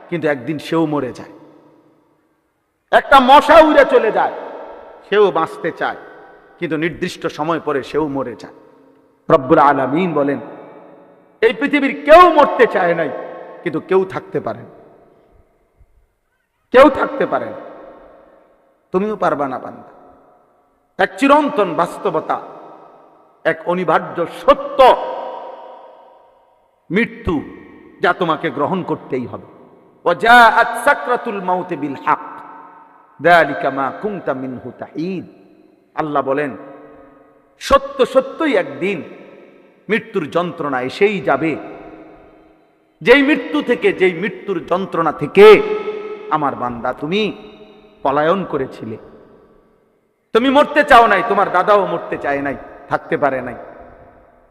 কিন্তু একদিন সেও মরে যায়। একটা মশা উড়ে চলে যায়, সেও বাঁচতে চায়, কিন্তু নির্দিষ্ট সময় পরে সেও মরে যায়। রব্বুল আলামিন বলেন, এই পৃথিবীর কেউ মরতে চায় নাই, কিন্তু কেউ থাকতে পারে, কেউ থাকতে পারে। তুমিও পারবা না বান্দা। এক চিরন্তন বাস্তবতা, এক অনিবার্য সত্য, মৃত্যু, যা তোমাকে গ্রহণ করতেই হবে। ওয়াজাআত সাকরাতুল মাউত বিল হক যালিকা মা কুনতা মিনহু তাহিদ। আল্লাহ বলেন, সত্য সত্যই একদিন মৃত্যুর যন্ত্রণা এসেই যাবে। যেই মৃত্যু থেকে, যেই মৃত্যুর যন্ত্রণা থেকে আমার বান্দা তুমি পলায়ন করেছিলে। তুমি মরতে চাও নাই, তোমার দাদাও মরতে চায় নাই, থাকতে পারে নাই।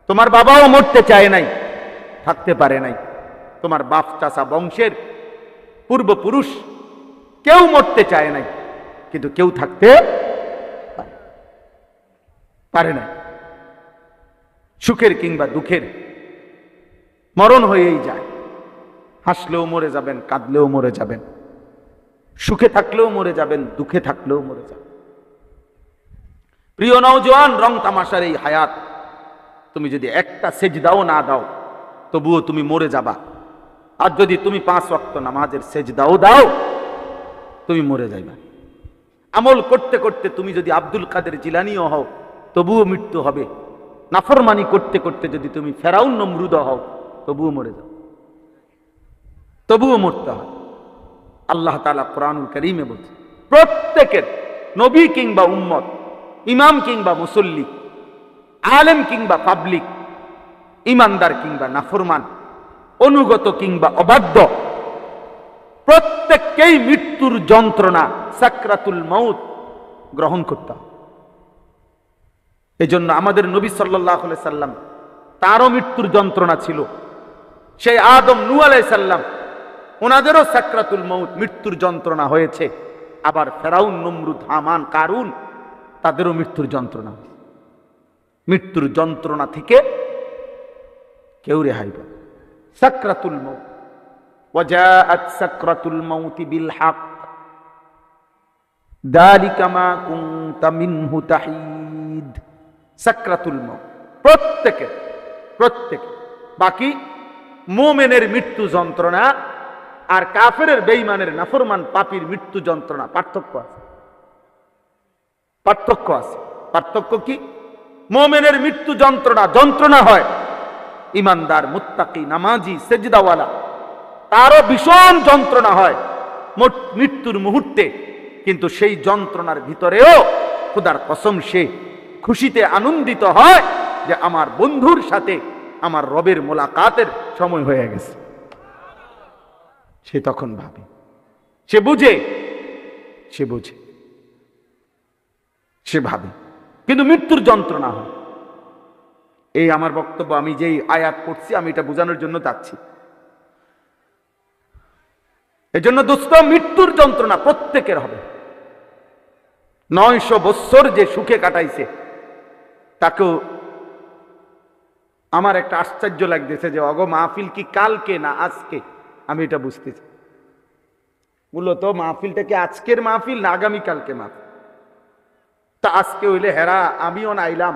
তোমার বাবাও মরতে চায় নাই, থাকতে পারে নাই। তোমার বাপ চাচা বংশের পূর্বপুরুষ কেউ মরতে চায় নাই, কিন্তু কেউ থাকতে পারে না। সুখের কিংবা দুঃখের মরণ হয়েই যায়। হাসলেও মরে যাবেন, কাঁদলেও মরে যাবেন, সুখে থাকলেও মরে যাবেন, দুঃখে থাকলেও মরে যাবেন। প্রিয় নওজোয়ান, রং তামাশার এই হায়াত, তুমি যদি একটা সেজদাও না দাও তবুও তুমি মরে যাবা। আর যদি তুমি 5 ওয়াক্ত নামাজের সেজদাও দাও, তুমি মরে যাইবা। আমল করতে করতে তুমি যদি আব্দুল কাদের জিলানীও হও, তবুও মৃত্যু হবে। নাফরমানি করতে করতে যদি তুমি ফেরাউন নমরুদ হও, তবুও মরে যাও, তবুও মরতে হয়। আল্লাহ তাআলা কোরআনুল কারীমে বলছে, প্রত্যেকের, নবী কিংবা উম্মত, ইমাম কিংবা মুসল্লি, আলেম কিংবা পাবলিক, ইমানদার কিংবা নাফরমান, অনুগত কিংবা অবাধ্য, প্রত্যেককেই মৃত্যুর যন্ত্রণা, সাকরাতুল মাউত গ্রহণ করতে হবে। এই জন্য আমাদের নবী সাল্লাল্লাহু আলাইহি সাল্লাম, তারও মৃত্যুর যন্ত্রণা ছিল। সেই আদম, নূহ আলাইহিস সালাম, ওনাদেরও সাকরাতুল মাউত, মৃত্যুর যন্ত্রণা হয়েছে। আবার ফেরাউন, নমরুদ, হামান, কারুন, তাদেরও মৃত্যুর যন্ত্রণা। মৃত্যুর যন্ত্রণা থেকে কেউ রেহাই পাবে। সাকরাতুল মাউত, ওয়াজাআত সাকরাতুল মাউত বিল হক যালিকা মা কুনতা মিনহু তাহিদ। সাকরাতুল মাউত প্রত্যেকে, প্রত্যেকে। বাকি মুমিনের মৃত্যু যন্ত্রণা আর কাফেরের, বেঈমানের, নাফরমান, পাপীর মৃত্যু যন্ত্রণা পার্থক্য আছে, পার্থক্য আছে। পার্থক্য কি? মুমিনের মৃত্যু যন্ত্রণা, যন্ত্রণা হয়। ইমানদার, মুত্তাকি, নামাজি, সেজদাওয়ালা, তারও ভীষণ যন্ত্রণা হয় মৃত্যুর মুহূর্তে। কিন্তু সেই যন্ত্রণার ভিতরেও খোদার কসম, সে খুশিতে আনন্দিত হয় যে আমার বন্ধুর সাথে আমার রবের মোলাকাতের সময় হয়ে গেছে। সে তখন ভাবে, সে বুঝে, সে বুঝে, সে ভাবে। কিন্তু মৃত্যুর যন্ত্রণা হয়। এই আমার বক্তব্য, আমি যেই আয়াত পড়ছি, আমি এটা বোঝানোর জন্য যাচ্ছি। এজন্য দোস্ত, মৃত্যুর যন্ত্রণা প্রত্যেকের হবে। 900 বছর যে সুখে কাটাইছে, তাকেও আমার একটা আশ্চর্য লাগতেছে যে অগো মাহফিল কি কালকে না আজকে, আমি এটা বুঝতেছি। মূলত মাহফিলটা কি আজকের মাহফিল না আগামীকালকে মাহফিল? তা আজকে হইলে হেরা আমিও না আইলাম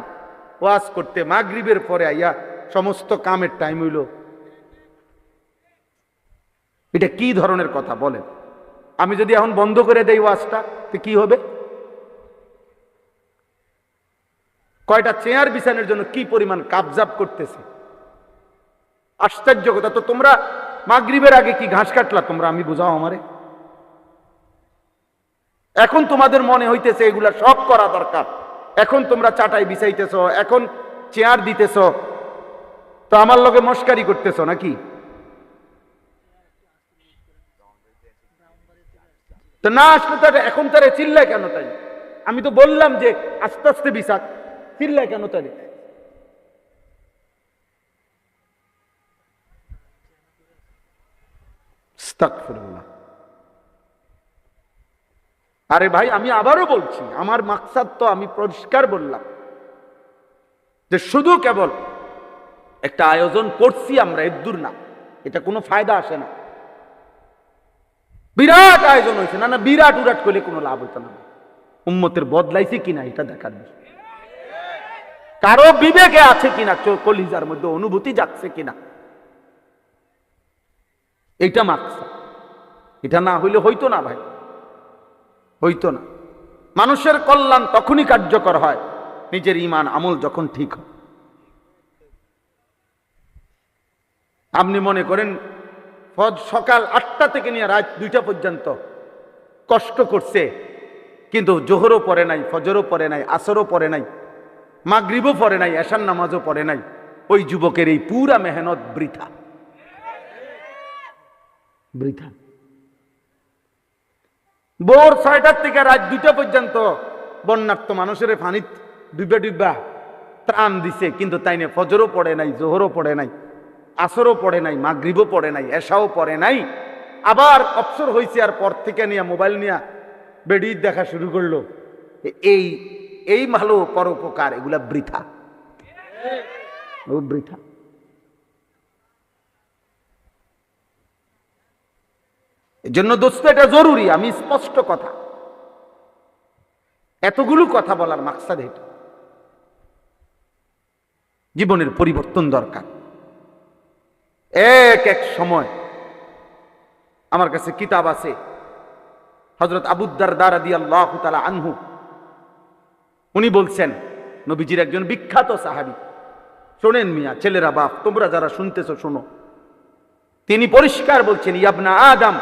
ওয়াজ করতে, মাগরিবের পরে আইয়া সমস্ত কামের টাইম হইল। এটা কি ধরনের কথা বলেন? আমি যদি এখন বন্ধ করে দেই ওয়াজটা, তো কি হবে? কয়টা চেয়ার বিছানোর জন্য কি পরিমাণ কাবজাব করতেছে, আশ্চর্য কথা। তো তোমরা মাগরিবের আগে কি ঘাস কাটলা তোমরা? আমি বুঝাও আমারে। এখন তোমাদের মনে হইতেছে এগুলা সব করা দরকার, এখন তোমরা চাটাই বিছাইতেছ, এখন চেয়ার দিতেছ, তো আমার লগে মস্কারি করতেছ নাকি? তো না আসলে তো এখন তারে চিল্লায় কেন? তাই আমি তো বললাম যে আস্তে আস্তে বিছাক, চিল্লায় কেন? তাই আস্তাগফিরুল্লাহ। আরে ভাই, আমি আবারও বলছি, আমার মাকসাদ তো আমি পরিষ্কার বললাম যে শুধু কেবল একটা আয়োজন করছি আমরা, এর দূর না, এটা কোনো ফায়দা আসে না। বিরাট আয়োজন হয়েছে, না না, বিরাট উরাট করলে কোনো লাভ হতো না। উম্মতের বদলাইছে কিনা এটা দেখার বিষয়, কারো বিবেকে আছে কিনা, কলিজার মধ্যে অনুভূতি যাচ্ছে কিনা, এইটা মাকসাদ। এটা না হইলে হইতো না ভাই, হইতো না। মানুষের কল্যাণ তখনই কার্যকর হয় নিজের ঈমান আমল যখন ঠিক হয়। আপনি মনে করেন সকাল 8টা থেকে নিয়ে রাত 2টা পর্যন্ত কষ্ট করছে, কিন্তু জোহরও পড়ে নাই, ফজরও পড়ে নাই, আসরও পড়ে নাই, মাগরিবও পড়ে নাই, এশার নামাজও পড়ে নাই, ওই যুবকের এই পুরা মেহনত বৃথা, বৃথা। ভোর 6টার থেকে রাত 2টা পর্যন্ত বন্যার্থ মানুষের পানি ডুবা ডুবা ত্রাণ দিছে, কিন্তু তাই না ফজরও পড়ে নাই, জোহরও পড়ে নাই, আসরও পড়ে নাই, মাগরিবও পড়ে নাই, এশাও পড়ে নাই। আবার অবসর হয়েছে, আর পর থেকে নিয়ে মোবাইল নিয়ে বেডি দেখা শুরু করলো। এই এই ভালো পরোপকার, এগুলা বৃথা, বৃথা। এজন্য দোস্ত, এটা জরুরি, আমি স্পষ্ট কথা, এতগুলো কথা বলার মাকসাদ এটা। জীবনের পরিবর্তন দরকার। এক এক সময় আমার কাছে কিতাব আছে, হযরত আবু দারদা রাদিয়াল্লাহু তাআলা আনহু, উনি বলছেন, নবীজির একজন বিখ্যাত সাহাবী। শোনেন মিয়া, ছেলেরা, বাপ, তোমরা যারা শুনতেছো শোনো। তিনি পরিষ্কার বলছেন, ইয়াবনা আদম,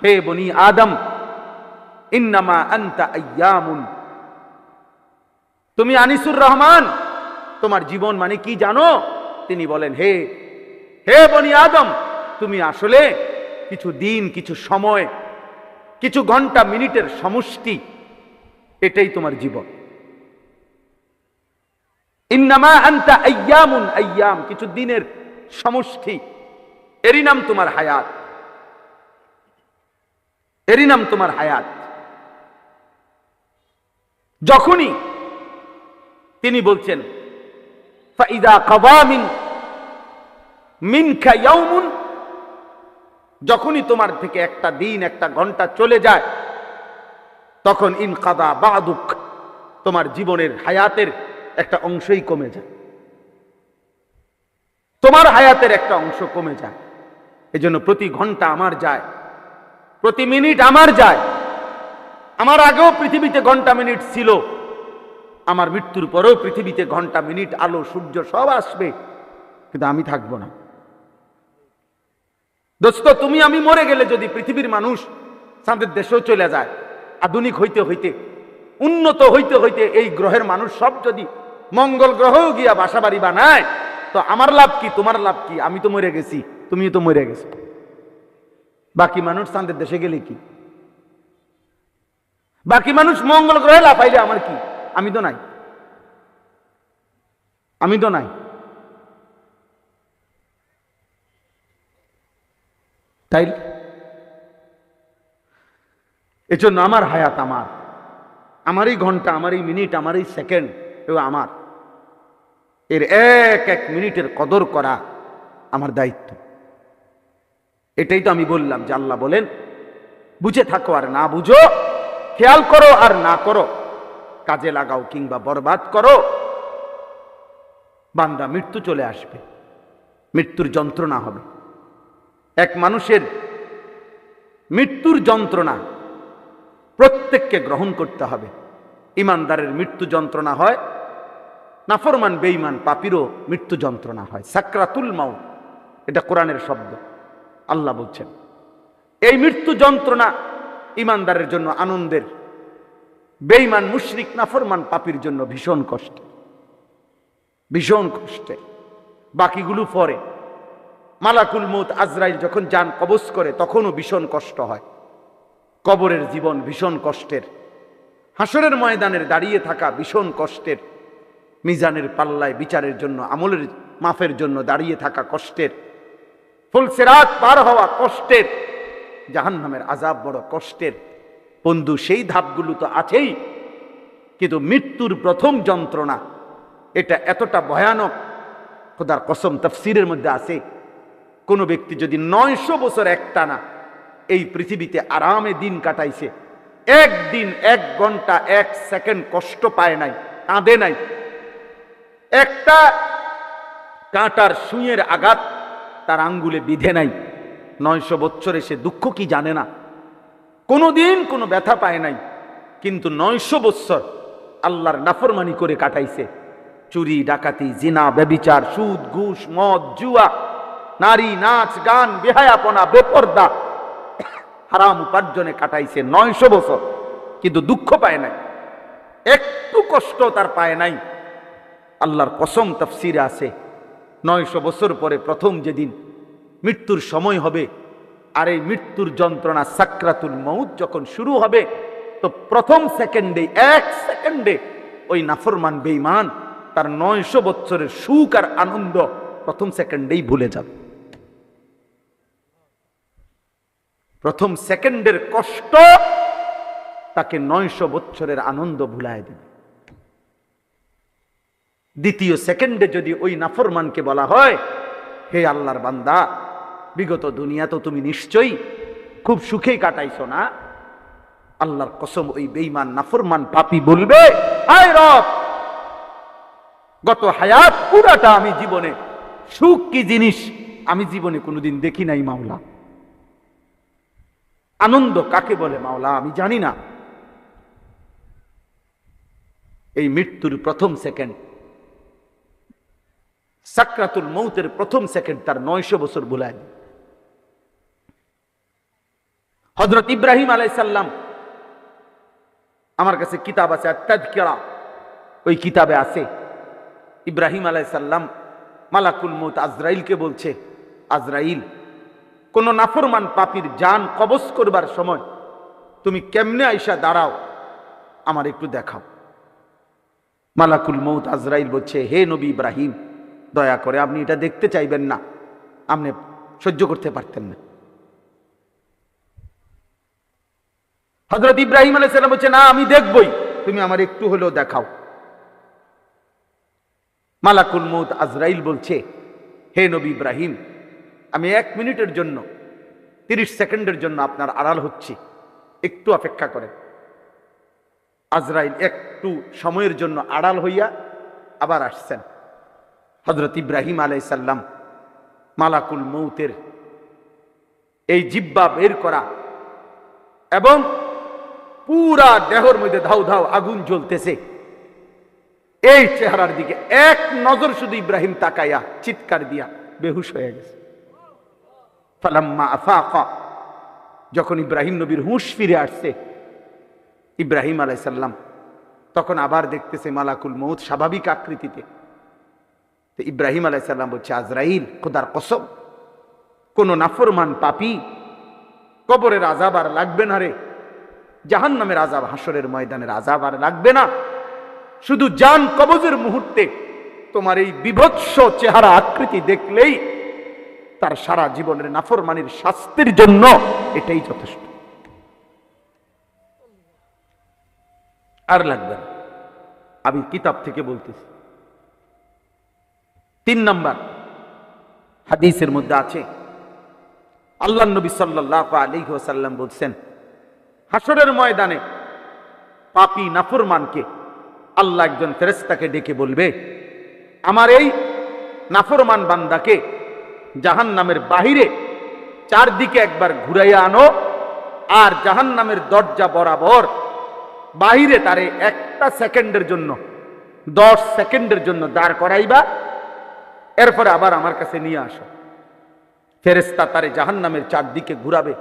হে বনি আদম, ইন্নামা আনতা আইয়ামুন, তুমি আনিসুর রহমান, তোমার জীবন মানে কি জানো? তিনি বলেন, হে হে বনি আদম, তুমি আসলে কিছু দিন, কিছু সময়, কিছু ঘন্টা মিনিটের সমষ্টি, এটাই তোমার জীবন। ইন্নামা আনতা আইয়ামুন, আইয়াম কিছু দিনের সমষ্টি, এরই নাম তোমার হায়াত, এরই নাম তোমার হায়াত। যখনই তিনি বলছেন, ফাইদা কাদা মিনকা ইয়াউমুন, যখনই তোমার থেকে একটা দিন, একটা ঘন্টা চলে যায়, তখন ইনকাদা বাদুক, তোমার জীবনের হায়াতের একটা অংশই কমে যায়, তোমার হায়াতের একটা অংশ কমে যায়। এজন্য প্রতি ঘন্টা আমার যায়, প্রতি মিনিট আমার যায়। আমার আগেও পৃথিবীতে ঘন্টা মিনিট ছিল, আমার মৃত্যুর পরেও পৃথিবীতে ঘন্টা মিনিট, আলো সূর্য সব আসবে, কিন্তু আমি থাকবো না। দোস্ত, তুমি আমি মরে গেলে যদি পৃথিবীর মানুষ চাঁদের দেশেও চলে যায়, আধুনিক হইতে হইতে, উন্নত হইতে হইতে এই গ্রহের মানুষ সব যদি মঙ্গল গ্রহেও গিয়া বাসাবাড়ি বানায়, তো আমার লাভ কি, তোমার লাভ কি? আমি তো মরে গেছি, তুমিও তো মরে গেছো। বাকি মানুষ চাঁদের দেশে গেলে কি? বাকি মানুষ মঙ্গল গ্রহে লাফাইলে আমার কি? আমি তো নাই, আমি তো নাই। তাই এজন্য আমার হায়াত আমার, আমারই ঘন্টা, আমারই মিনিট, আমারই সেকেন্ড, এও আমার। এর এক এক মিনিটের কদর করা আমার দায়িত্ব। এটাই তো আমি বললাম যে আল্লাহ বলেন, বুঝে থাকো আর না বুঝো, খেয়াল করো আর না করো, কাজে লাগাও কিংবা বরবাদ করো, বান্দা মৃত্যু চলে আসবে, মৃত্যুর যন্ত্রণা হবে। এক মানুষের মৃত্যুর যন্ত্রণা প্রত্যেককে গ্রহণ করতে হবে। ইমানদারের মৃত্যু যন্ত্রণা হয়, নাফরমান বেঈমান পাপীরও মৃত্যু যন্ত্রণা হয়। সাকরাতুল মাউত, এটা কোরআনের শব্দ, আল্লাহ বলছেন। এই মৃত্যু যন্ত্রণা ইমানদারের জন্য আনন্দের, বেঈমান মুশরিক নাফরমান পাপীর জন্য ভীষণ কষ্ট, ভীষণ কষ্টে। বাকিগুলো পরে, মালাকুল মউত আজরাইল যখন জান কবজ করে তখনও ভীষণ কষ্ট হয়। কবরের জীবন ভীষণ কষ্টের, হাসরের ময়দানের দাঁড়িয়ে থাকা ভীষণ কষ্টের, মিজানের পাল্লায় বিচারের জন্য, আমলের মাফের জন্য দাঁড়িয়ে থাকা কষ্টের, ফুলসিরাত পার হওয়া কষ্টের, জাহান্নামের আযাব বড় কষ্টের। বন্ধু, সেই ধাপগুলো তো আছেই, কিন্তু মৃত্যুর প্রথম যন্ত্রণা এটা এতটা ভয়ানক, খোদার কসম তাফসীরের মধ্যে আছে, কোন ব্যক্তি যদি 900 বছর একটানা এই পৃথিবীতে আরামে দিন কাটাইছে, একদিন 1 ঘন্টা 1 সেকেন্ড কষ্ট পায় নাই, কাঁদে নাই, একটা কাঁটার সুইয়ের আঘাত তার আঙ্গুলে বিধে নাই, 900 বছরে সে দুঃখ কি জানে না, কোনোদিন কোনো ব্যথা পায় নাই, কিন্তু 900 বছর আল্লাহর নাফরমানি করে কাটাইছে, চুরি ডাকাতি জিনা ব্যভিচার সুদ ঘুষ মদ জুয়া নারী নাচ গান বেহায়াপনা বেপর্দা হারাম উপার্জনে কাটাইছে 900 বছর, কিন্তু দুঃখ পায় নাই, একটু কষ্ট তার পায় নাই। আল্লাহর কসম তাফসীরে আছে 900 বছর পরে প্রথম যেদিন মৃত্যুর সময় হবে, আর এই মৃত্যুর যন্ত্রণা সাকরাতুল মউত যখন শুরু হবে, তো প্রথম সেকেন্ডে 1 সেকেন্ডে ওই নাফরমান বেঈমান তার 900 বছরের সুখ আর আনন্দ প্রথম সেকেন্ডেই ভুলে যাবে। প্রথম সেকেন্ডের কষ্ট তাকে 900 বছরের আনন্দ ভুলায় দেবে। দ্বিতীয় সেকেন্ডে যদি ওই নাফরমানকে বলা হয়, হে আল্লাহর বান্দা, বিগত দুনিয়া তো তুমি নিশ্চয়ই খুব সুখেই কাটাইছো না, আল্লাহর কসম ওই বেঈমান নাফরমান পাপী বলবে, হায় রব, গত হায়াত পুরাটা আমি জীবনে সুখ কি জিনিস আমি জীবনে কোনোদিন দেখি নাই মাওলা, আনন্দ কাকে বলে মাওলা আমি জানি না। এই মৃত্যুর প্রথম সেকেন্ড, সাকরাতুল মউতের প্রথম সেকেন্ড তার 900 বছর ভুলায়। হযরত ইব্রাহিম আলাইহিস সালাম, আমার কাছে কিতাব আছে আত-তাযকিরা, ওই কিতাবে আছে ইব্রাহিম আলাইহিস সালাম মালাকুল মউত আজরাইলকে বলছে, আজরাইল, কোন নাফরমান পাপীর জান কবজ করবার সময় তুমি কেমনে আইসা দাঁড়াও আমার একটু দেখাও। মালাকুল মউত আজরাইল বলছে, হে নবী ইব্রাহিম, দয়া করে আপনি এটা দেখতে চাইবেন না, আপনি সহ্য করতে পারতেন না। হযরত ইব্রাহিম আলাইহিস সালাম বলছে, না আমি দেখবই, তুমি আমার একটু হলেও দেখাও। মালাকুল মউত আজরাইল বলছে, হে নবী ইব্রাহিম, আমি 1 মিনিটের জন্য 30 সেকেন্ডের জন্য আপনার আড়াল হচ্ছি, একটু অপেক্ষা করেন। আজরাইল একটু সময়ের জন্য আড়াল হইয়া আবার আসছেন। হযরত ইব্রাহিম আলাইহিস সালাম মালাকুল মউতের এই জিহ্বা বের করা এবং পুরা দেহর মধ্যে ধাউ ধাউ আগুন জ্বলতেছে, এই চেহারার দিকে এক নজর শুধু ইব্রাহিম তাকাইয়া চিৎকার দিয়া বেহুশ হয়ে গেছে। ফালাম্মা আফাকা, যখন ইব্রাহিম নবীর হুঁশ ফিরে আসছে, ইব্রাহিম আলাইহিস সালাম তখন আবার দেখতেছে মালাকুল মউত স্বাভাবিক আকৃতিতে। তো ইব্রাহিম আলাইহিস সালাম বলছে, আজরাইল, খোদার কসম, কোন নাফরমান পাপী কবরের আযাব আর লাগবে না রে, জাহান্নামের আযাব, হাসরের ময়দানের আযাব আর লাগবে না, শুধু জান কবজের মুহূর্তে তোমার এই বিভৎস চেহারা আকৃতি দেখলেই তার সারা জীবনের নাফরমানির শাস্তির জন্য এটাই যথেষ্ট, আর লাগবে না। আমি কিতাব থেকে বলতেছি। 3 নাম্বার হাদিসের মধ্যে আছে, আল্লাহর নবী সাল্লাল্লাহু আলাইহি ওয়াসাল্লাম বলছেন, হাসরের ময়দানে পাপী নাফরমানকে আল্লাহ একজন ফেরেশতাকে ডেকে বলবে, আমার এই নাফরমান বান্দাকে জাহান্নামের বাহিরে চারদিকে একবার ঘুরাইয়া আনো, আর জাহান্নামের দরজা বরাবর বাহিরে তারে 1 সেকেন্ডের জন্য 10 সেকেন্ডের জন্য দাঁড় করাইবা, এরপরে আবার আমার কাছে নিয়ে আসো। ফেরেশতা তারে জাহান্নামের চারদিকে ঘুরাবে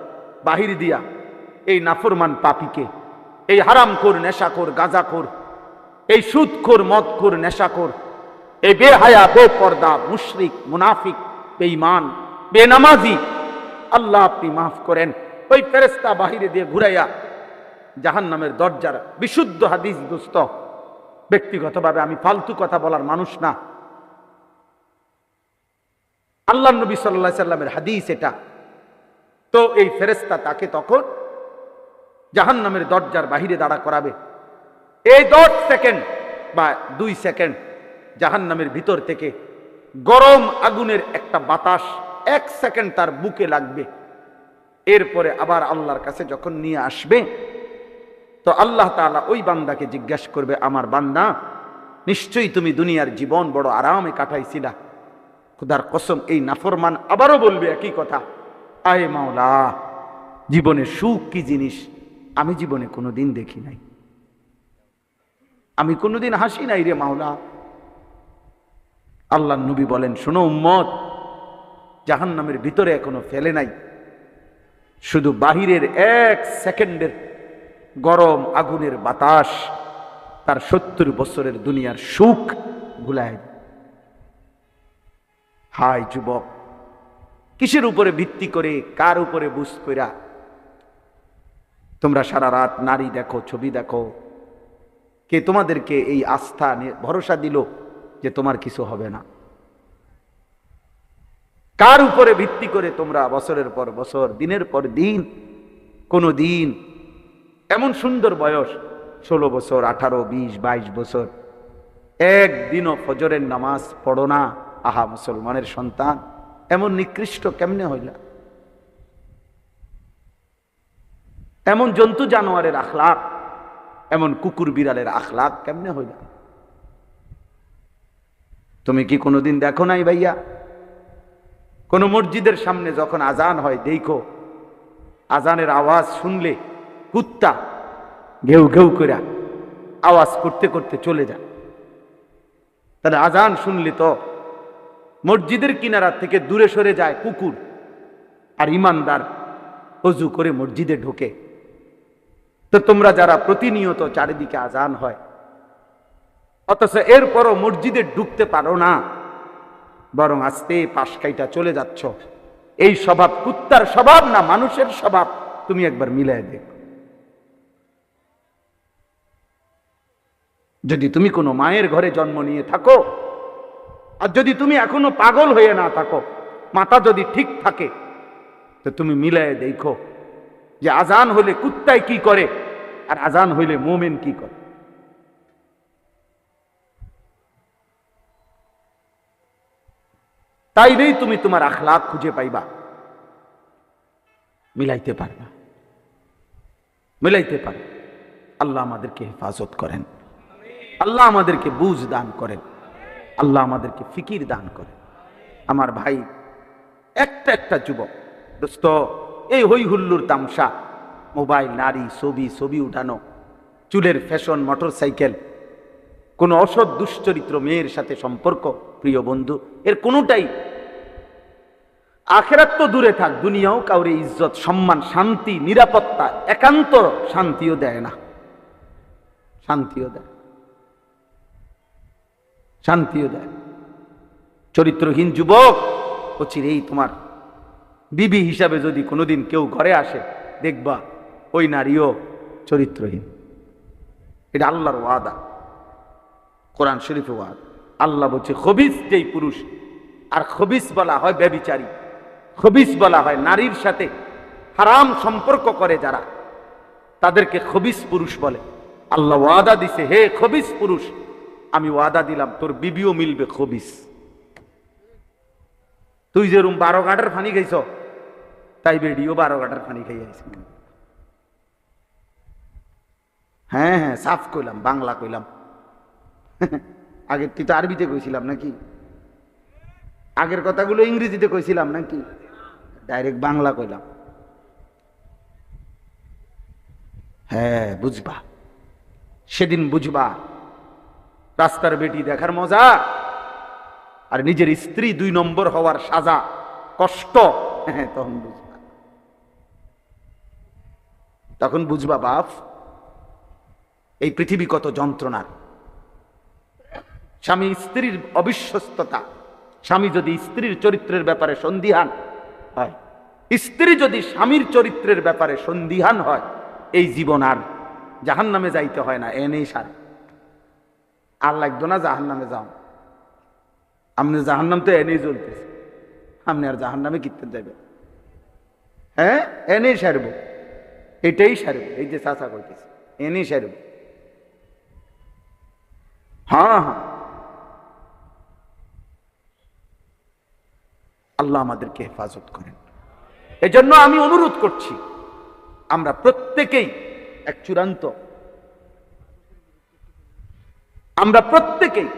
বাহির দিয়া, এই নাফরমান পাপীকে, এই হারামখোর নেশাখোর গাঁজাখোর, এই সুদখোর মদখোর নেশাখোর, এই বেহায়া বেপর্দা মুশরিক মুনাফিক বেঈমান বেনামাজি, আল্লাহ আপনি মাফ করেন, ওই ফেরেশতা বাহিরে দিয়ে ঘুরাইয়া জাহান্নামের দরজার, বিশুদ্ধ হাদিস দোস্ত, ব্যক্তিগতভাবে আমি ফালতু কথা বলার মানুষ না, আল্লাহ নবী সাল্লাল্লাহু আলাইহি সাল্লামের হাদিস এটা, তো এই ফেরেশতা তাকে তখন জাহান্নামের দরজার বাহিরে দাঁড়া করাবে। এই 10 সেকেন্ড বা 2 সেকেন্ড জাহান্নামের ভিতর থেকে গরম আগুনের একটা বাতাস 1 সেকেন্ড তার বুকে লাগবে। এরপরে আবার আল্লাহর কাছে যখন নিয়ে আসবে, তো আল্লাহ তাআলা ওই বান্দাকে জিজ্ঞাসা করবে, আমার বান্দা, নিশ্চয়ই তুমি দুনিয়ার জীবন বড় আরামে কাটাইছিলা। খোদার কসম, এই নাফরমান আবারও বলবে একই কথা, আয় মাওলা, জীবনে সুখ কি জিনিস আমি জীবনে কোনোদিন দেখি নাই, আমি কোনোদিন হাসি নাই রে মাওলা। আল্লাহর নবী বলেন, শোনো উম্মত, জাহান্নামের ভিতরে এখনো ফেলে নাই, শুধু বাহিরের 1 সেকেন্ডের গরম আগুনের বাতাস তার 70 বছরের দুনিয়ার সুখ ভুলায়। হায় যুবক, কিসের উপরে ভিত্তি করে, কার উপরে বুঝ কইরা তোমরা সারা রাত নারী দেখো, ছবি দেখো? কে তোমাদেরকে এই আস্থা ভরসা দিল যে তোমার কিছু হবে না? কার উপরে ভিত্তি করে তোমরা বছরের পর বছর, দিনের পর দিন, কোন দিন এমন সুন্দর বয়স 16 বছর, 18, 20, 22 বছর, একদিনও ফজরের নামাজ পড়ো না? আহা মুসলমানের সন্তান, এমন নিকৃষ্ট কেমনে হইলা? এমন জন্তু জানোয়ারের আখলাক, এমন কুকুর বিড়ালের আখলাক কেমনে হইলা? তুমি কি কোনোদিন দেখো নাই ভাইয়া? কোন মসজিদের সামনে যখন আজান হয়, দেখো আজানের আওয়াজ শুনলে কুত্তা ঘেউ ঘেউ করে আওয়াজ করতে করতে চলে যায়। তাহলে আজান শুনলে তো মসজিদের কিনারা থেকে দূরে সরে যায় কুকুর, আর ইমানদার ওযু করে মসজিদে ঢোকে। তো তোমরা যারা প্রতিনিয়ত চারিদিকে আজান হয়, অথচ এরপরও মসজিদে ঢুকতে পারো না, বরং আস্তে পাশ কাইটা চলে যাচ্ছ, এই স্বভাব কুত্তার স্বভাব না মানুষের স্বভাব? তুমি একবার মিলাই দেখো। যদি তুমি কোনো মায়ের ঘরে জন্ম নিয়ে থাকো, আর যদি তুমি এখনো পাগল হয়ে না থাকো, মাথা যদি ঠিক থাকে, তো তুমি মিলাই দেখো যে আজান হইলে কুত্তায় কি করে আর আজান হইলে মুমিন কি করে। তাইলেই তুমি তোমার আখলাক খুঁজে পাইবা, মিলাইতে পারবা, মিলাইতে পারবা। আল্লাহ আমাদেরকে হেফাজত করেন, আল্লাহ আমাদেরকে বুঝ দান করেন, আল্লাহ আমাদেরকে ফিকির দান করেন। আমার ভাই, একটা একটা যুবক দোস্ত, এই হই হুল্লুর তামসা, মোবাইল, নারী, ছবি উঠানো, চুলের ফ্যাশন, মোটরসাইকেল, কোন অসৎ দুশ্চরিত্র মেয়ের সাথে সম্পর্ক, প্রিয় বন্ধু, এর কোনোটাই আখিরাত তো দূরে থাক, দুনিয়াও কাউরে ইজ্জত, সম্মান, শান্তি, নিরাপত্তা, একান্ত শান্তিও দেয় না, শান্তিও দেয়, শান্তিও দেয়। চরিত্রহীন যুবক অচিরেই তোমার বিবি হিসাবে যদি কোনোদিন কেউ ঘরে আসে, দেখবা ওই নারীও চরিত্রহীন। এটা আল্লাহর ওয়াদা, কোরআন শরীফে ওয়াদা। আল্লাহ বলছে, খবিস যেই পুরুষ, আর খবিস বলা হয় ব্যভিচারী, খবিস বলা হয় নারীর সাথে হারাম সম্পর্ক করে যারা, তাদেরকে খবিস পুরুষ বলে। আল্লাহ ওয়াদা দিছে, হে খবিস পুরুষ, আমি ওয়াদা দিলাম তোর বিবিও মিলবে খবিস। তুই যে রুম 12 ঘাটের পানি খাইছ, তাই বেডিও 12 ঘাটের পানি খাই আইছি। হ্যাঁ হ্যাঁ, সাফ কইলাম, বাংলা কইলাম। আগের তুই তো আরবিতে কইছিলাম নাকি? আগের কথাগুলো ইংরেজিতে কইছিলাম নাকি? ডাইরেক্ট বাংলা কইলাম। হ্যাঁ, বুঝবা, সেদিন বুঝবা রাস্তার বেটি দেখার মজা আর নিজের স্ত্রী 2 নম্বর হওয়ার সাজা, কষ্ট। হ্যাঁ, তখন বুঝবা, তখন বুঝবা বাপ, এই পৃথিবী কত যন্ত্রণার। স্বামী স্ত্রীর অবিশ্বস্ততা, স্বামী যদি স্ত্রীর চরিত্রের ব্যাপারে সন্দিহান হয়, স্ত্রী যদি স্বামীর চরিত্রের ব্যাপারে সন্দিহান হয়, এই জীবন আর জাহান্নামে যাইতে হয় না, এনেই সার। আর লাগতো না জাহান্নামে যাও, আপনি জাহান্নাম তো এনেই চলতেছে, আপনি আর জাহান্নামে কিনতে যাবে। হ্যাঁ, এনে সারব, এটাই সারব। এই যে চাচা কইতেছে এনে সারব। হ্যাঁ হ্যাঁ, আল্লাহ আমাদেরকে হেফাজত করেন। এজন্য আমি অনুরোধ করছি, আমরা প্রত্যেকেই এক চূড়ান্ত, আমরা প্রত্যেকেই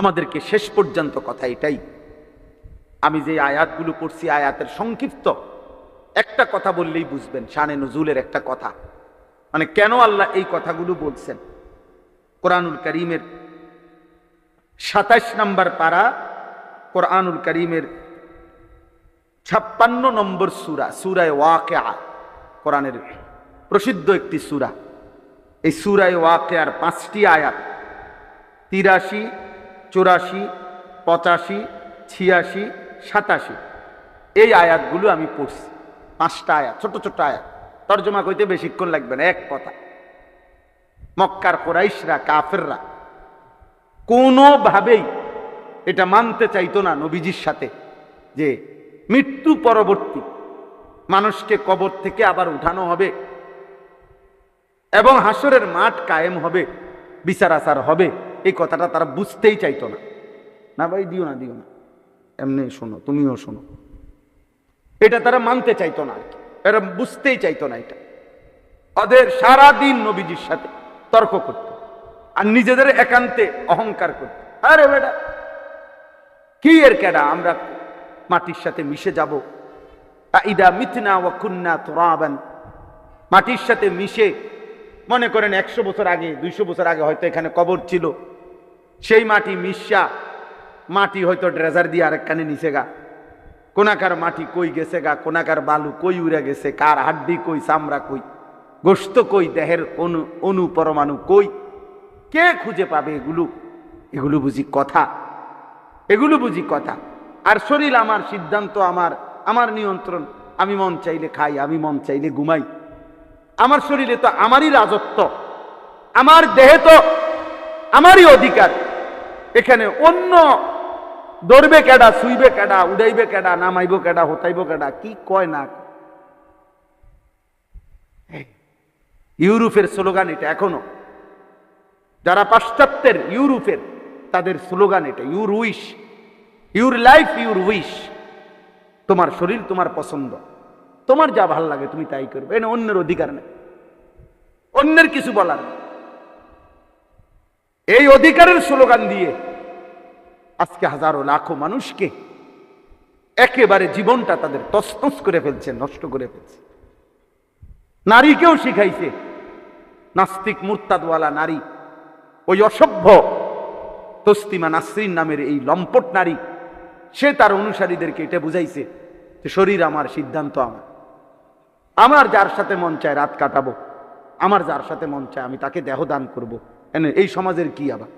আমাদেরকে শেষ পর্যন্ত কথা এটাই। আমি যে আয়াতগুলো পড়ছি আয়াতের সংক্ষিপ্ত একটা কথা বললেই বুঝবেন, শানে নজুলের একটা কথা, মানে কেন আল্লাহ এই কথাগুলো বলছেন। কোরআনুল কারীমের 27 নম্বর পারা, কোরআনুল কারীমের 56 নম্বর সূরা, সূরা ওয়াকিয়া, কোরআনের প্রসিদ্ধ একটি সূরা। এই সূরা ওয়াকিয়ার 5টি আয়াত 83, 84, 85, 86, 87 এই আয়াতগুলো আমি পড়ছি। 5টা আয়াত, ছোট ছোট আয়াত, তর্জমা কইতে বেশিক্ষণ লাগবে না, এক কথা। মক্কার কুরাইশরা, কাফেররা কোনোভাবেই এটা মানতে চাইতো না নবীজির সাথে যে মৃত্যু পরবর্তী মানুষকে কবর থেকে আবার উঠানো হবে এবং হাসরের মাঠ কায়েম হবে, বিচার আচার হবে। এই কথাটা তারা বুঝতেই চাইতো না। না ভাই, দিও না, দিও না, এমনি শোনো, তুমিও শোনো। এটা তারা মানতে চাইতো না আর কি, এরা বুঝতেই চাইতো না এটা। ওদের সারাদিন নবীজির সাথে তর্ক করত আর নিজেদের একান্তে অহংকার করত। আরে বেটা, কি এর কেডা, আমরা মাটির সাথে মিশে যাব। ইদা মিতনা ওয়া কুন্না তুরাবান, মাটির সাথে মিশে, মনে করেন 100 বছর আগে, 200 বছর আগে হয়তো এখানে কবর ছিল, সেই মাটি মিশা, মাটি হয়তো ড্রেজার দিয়ে আরেক কানে নিচে গা, কোনাকার মাটি কই গেছে গা, কোনাকার বালু কই উড়ে গেছে, কার হাড্ডি কই, চামড়া কই, গোশত কই, দেহের অনু পরমাণু কই, কে খুঁজে পাবে এগুলো? এগুলো বুঝি কথা? এগুলো বুঝি কথা? আর শরীর আমার, সিদ্ধান্ত আমার, আমার নিয়ন্ত্রণ, আমি মন চাইলে খাই, আমি মন চাইলে ঘুমাই, আমার শরীরে তো আমারই রাজত্ব, আমার দেহে তো আমারই অধিকার। এখানে অন্য ধরবে কেডা, শুইবে কেডা, উড়াইবে কেডা, নামাইব কেডা, হতাইব কেডা, কি কয় না। ইউরোপের স্লোগান এটা এখনো, যারা পাশ্চাত্যের, ইউরোপের, তাদের স্লোগান এটা, your wish, your life your wish. তোমার শরীর তোমার পছন্দ, তোমার যা ভাল লাগে তুমি তাই করবে, এটা অন্যের অধিকার নেই, অন্যের কিছু বলার নেই। এই অধিকারের স্লোগান দিয়ে আজকে হাজারো লাখো মানুষকে একেবারে জীবনটা তাদের তছনছ করে ফেলছে, নষ্ট করে ফেলছে। নারীকেও শিখাইছে, নাস্তিক মুরতাদওয়ালা নারী, ওই অসভ্য তসলিমা নাসরিন নামের এই লম্পট নারী, সে তার অনুসারীদেরকে এটা বুঝাইছে যে শরীর আমার, সিদ্ধান্ত আমার, আমার যার সাথে মন চায় রাত কাটাবো, আমার যার সাথে মন চায় আমি তাকে দেহ দান করবো। এই সমাজের কি আবার?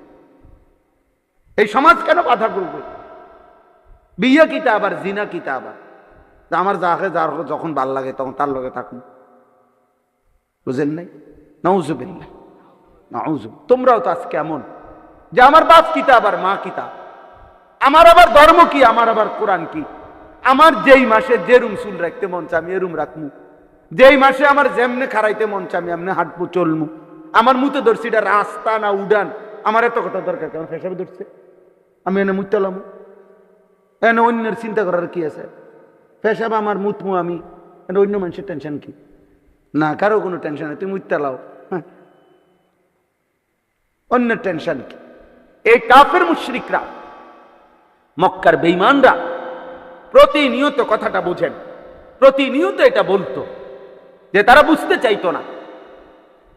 এই সমাজ কেন বাধা করবে? বিয়ে কিতা আবার, জিনা কিতা আবার? আমার যাকে যার যখন ভাল লাগে তখন তার লগে থাকুন, বুঝেন নাই? নাউজুবিল্লাহ, নাউজুব। তোমরাও তো আজকে এমন যে আমার বাপ কিতা আবার, মা কিতা, আমার আবার ধর্ম কি, আমার আবার কোরআন কি, আমার যেই মাসে যে রুম চুল রাখতে মন চা আমি এরুম রাখমু, যেই মাসে আমার যেমনে খারাইতে মন চা আমি এমনি হাঁটবো, চলমু। আমার মুতে ধরছি এটা রাস্তা না উডান, আমার এত কথা দরকার কেমন? হিসাবে ধরছে আমি এনে মুতালাম, এনে অন্যের চিন্তা করার কি আছে? পেশাব আমার মুতমু আমি, অন্য মানুষের টেনশন কি? না, কারো কোনো টেনশন নেই, তুমি মুতালাও, হ্যাঁ, অন্যের টেনশন কি? এই কাফের মুশরিকরা, মক্কার বেঈমানরা প্রতিনিয়ত কথাটা বুঝেন, প্রতিনিয়ত এটা বলতো যে তারা বুঝতে চাইতো না,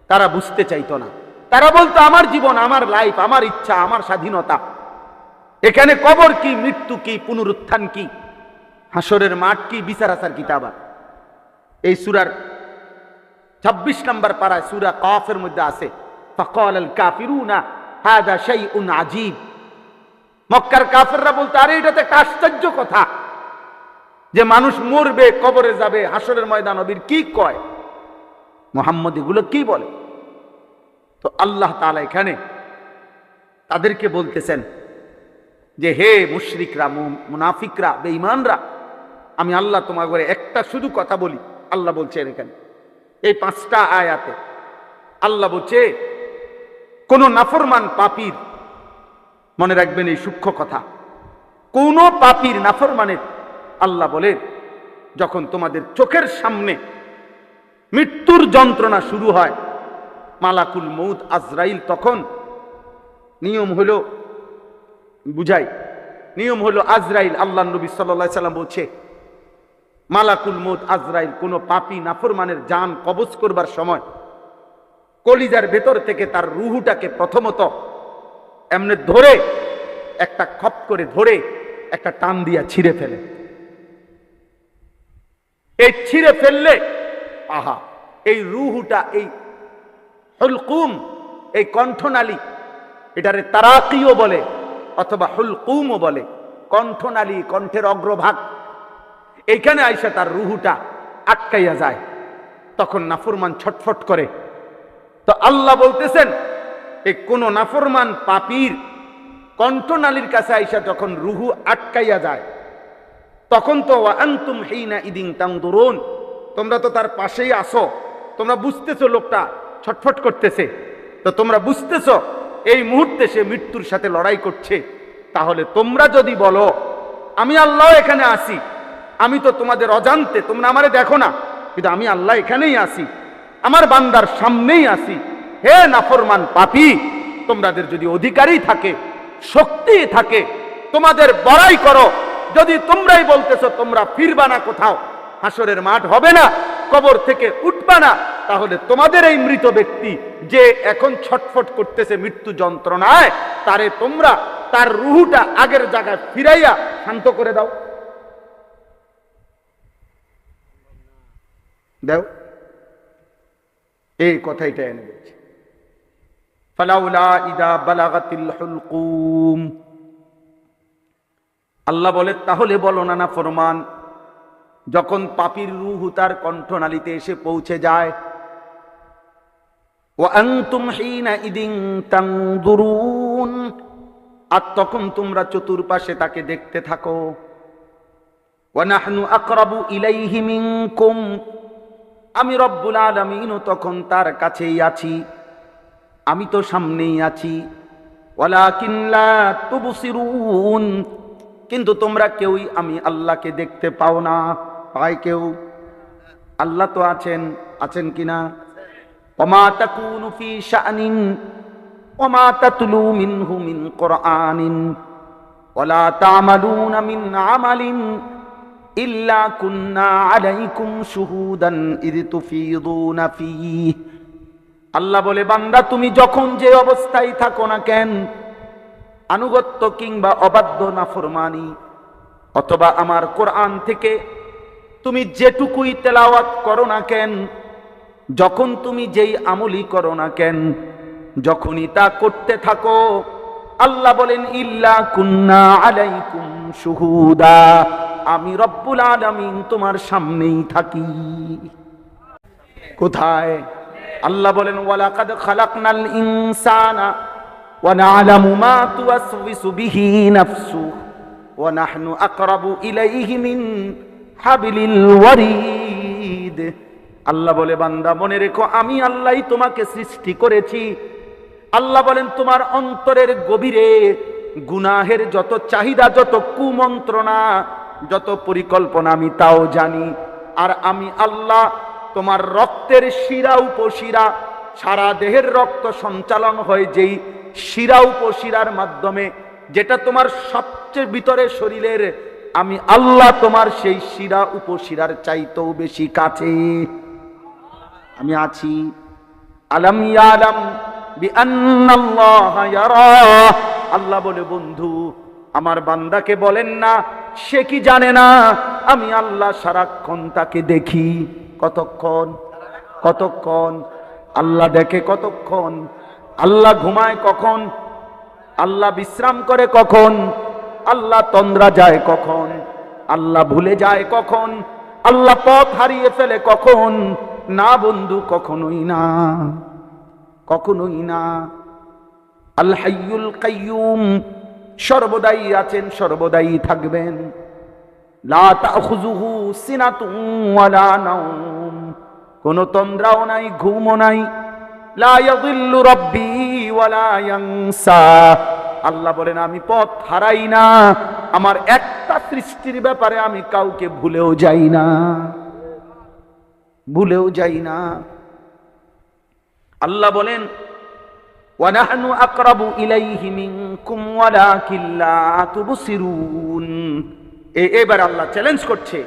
তারা বুঝতে চাইতো না। তারা বলতো আমার জীবন, আমার লাইফ, আমার ইচ্ছা, আমার স্বাধীনতা, এখানে কবর কি, মৃত্যু কি, পুনরুত্থান কি, হাসরের মাঠ কি, বিচার আচার কি? তা আবার এই সূরার 26 নম্বর পারায়, সূরা কাফের মধ্যে আছে, ফাকালাল কাফিরুনা হাযা শাইউন আজীব। মক্কার কাফেররা বলতো আরে এটা তো একটা আশ্চর্য কথা যে মানুষ মরবে, কবরে যাবে, হাসরের ময়দান হবে, কি কয় মুহাম্মদ, এগুলো কি বলে? তো আল্লাহ তাআলা এখানে তাদেরকে বলতেছেন যে হে মুশরিকরা, মুনাফিকরা, বেঈমানরা, আমি আল্লাহ তোমার ঘরে একটা শুধু কথা বলি, আল্লাহ বলছেন এখানে এই 5টা আয়াতে আল্লাহ বলছে কোন নাফরমান পাপীর, মনে রাখবেন এই সূক্ষ্ম কথা, কোন পাপীর নাফরমানের আল্লাহ বলেন যখন তোমাদের চোখের সামনে মৃত্যুর যন্ত্রণা শুরু হয়, মালাকুল মউত আজরাইল তখন নিয়ম হলো বুঝাই, নিয়ম হলো আজরাইল, আল্লাহ নবী সাল্লাল্লাহু আলাইহি সাল্লাম বলছে মালাকুল মউত আজরাইল কোন পাপী নাফরমানের জান কবজ করবার সময় কলিজার ভেতর থেকে তার রুহুটাকে প্রথমত এমনি ধরে একটা খপ করে ধরে একটা টান দিয়া ছিঁড়ে ফেলে। এই ছিঁড়ে ফেললে আহা এই রুহুটা, এই হুলকুম, এই কণ্ঠনালী, এটারে তারাকিও বলে অথবা হুলকুমও বলে, কণ্ঠনালী, কণ্ঠের অগ্রভাগ, এইখানে আইসা তার রুহুটা আটকাইয়া যায়, তখন নাফরমান ছটফট করে। তো আল্লাহ বলতেছেন এই কোন নাফরমান পাপীর কণ্ঠনালীর কাছে আইসা যখন রুহু আটকাইয়া যায়, তখন তো ওয়া আনতুম হিনা ইদিন তানদুরুন, তোমরা তো তার পাশেই আসো, তোমরা বুঝতেছো লোকটা ছটফট করতেছে, তো তোমরা বুঝতেছো এই মুহূর্তে সে মৃত্যুর সাথে লড়াই করছে। তাহলে তোমরা যদি বলো আমি আল্লাহ এখানে আসি, আমি তো তোমাদের অজান্তে, তোমরা আমারে দেখো না, কিন্তু আমি আল্লাহ এখানেই আসি, আমার বান্দার সামনেই আসি, হে নাফরমান পাপী, তোমাদের যদি অধিকারই থাকে, শক্তি থাকে, তোমাদের বড়াই করো। যদি তোমরাই বলতেছো তোমরা ফিরবা না, কোথাও হাসরের মাঠ হবে না, কবর থেকে উঠবা না, তাহলে তোমাদের এই মৃত ব্যক্তি যে এখন ছটফট করতেছে মৃত্যু যন্ত্রণায়, তারে তোমরা তার রুহুটা আগের জায়গায় ফিরাইয়া শান্ত করে দাও, দাও। এই কথাইটা এনে বলছে ফালাউলা ইদা বালাগাতিল হুলকুম, আল্লাহ বলে তাহলে বলো না না ফরমান, যখন পাপীর রূহ তার কণ্ঠনালীতে এসে পৌঁছে যায়, ওয়া আনতুম হিনা ইদিন তানদুরুন, আর তখন তোমরা চতুর্পাশে তাকে দেখতে থাকো, ওয়া নাহনু আকরাবু ইলাইহি মিনকুম, আমি রব্বুল আলামিন তখন তার কাছেই আছি, আমি তো সামনেই আছি, ওয়ালাকিন লা তুবসিরুন, কিন্তু তোমরা কেউই আমি আল্লাহকে দেখতে পাও না। পায় কেউ? আল্লাহ তো আছেন, আছেন কিনা? ওমা তাকুনু ফি শাআনিন ওমা তাতলু মিনহু মিন কুরআনিন ওয়ালা তা'মালুনা মিন আমালিন ইল্লা কুন্না আলাইকুম শুহুদান ইয তুফিদুনা ফীহি। আল্লাহ বলে বান্দা তুমি যখন যে অবস্থায় থাকো না কেন, আনুগত্য কিংবা অবাধ্য নাফরমানি, অথবা আমার কোরআন থেকে তুমি যেটুকুই তেলাওয়াত করো না কেন, যখন তুমি যেই আমলি করো না কেন, যখনই তা করতে থাকো, আল্লাহ বলেন ইল্লা কুন্না আলাইকুম শুহুদা, আমি রব্বুল আলামিন তোমার সামনেই থাকি। কোথায়? আল্লাহ বলেন ওয়ালাকাদ খালাকনাল ইনসানা ওয়া না'লামু মা তুওয়াসওয়িসু বিহি নাফসুহু ওয়া নাহনু আকরাবু ইলাইহি মিন হাবিলিল ওয়ারিদ। আল্লাহ বলে বান্দা মনে রেখো আমি আল্লাহই তোমাকে সৃষ্টি করেছি। আল্লাহ বলেন তোমার অন্তরের গভীরে গুনাহের যত চাহিদা, যত কুমন্ত্রণা, যত পরিকল্পনা আমি তাও জানি। আর আমি আল্লাহ তোমার রক্তের শিরা উপশিরা, সারা দেহের রক্ত সঞ্চালন হয় যেই শিরা উপশিরার মাধ্যমে, যেটা তোমার সবচেয়ে ভিতরে শরীরের, আমি আল্লাহ তোমার সেই শিরা উপশিরার চাইতেও বেশি কাছে আমি আছি। আলাম ইয়ালাম বিআন্নাল্লাহা ইয়ারা, আল্লাহ বলে বন্ধু আমার বান্দাকে বলেন না সে কি জানে না আমি আল্লাহ সারাক্ষণ তাকে দেখি। কতক্ষণ? কতক্ষণ? আল্লাহ দেখে কতক্ষণ? আল্লাহ ঘুমায় কখন? আল্লাহ বিশ্রাম করে কখন? আল্লাহ তন্দ্রা যায় কখন? আল্লাহ ভুলে যায় কখন? আল্লাহ পথ হারিয়ে ফেলে কখন? না বন্ধু, কখনোই না, কখনোই না। আল হাইয়ুল কাইয়ুম, সর্বদাই আছেন, সর্বদাই থাকবেন। লা তাখুযুহু সিনাতুন ওয়ালা নাওম, কোন তন্দ্রাও নাই, ঘুমও নাই। লা ইয়াযিল্লু রাব্বি ওয়ালা ইয়ানসা, আল্লাহ বলেন আমি পথ হারাই না, আমার একটা সৃষ্টির ব্যাপারে আমি কাউকে ভুলেও যাই না, ভুলেও যাই না। আল্লাহ বলেন ওয়া নাহনু আকরাবু ইলাইহি মিনকুম ওয়ালাকিন লা তুবসিরুন। এবার আল্লাহ চ্যালেঞ্জ করছে,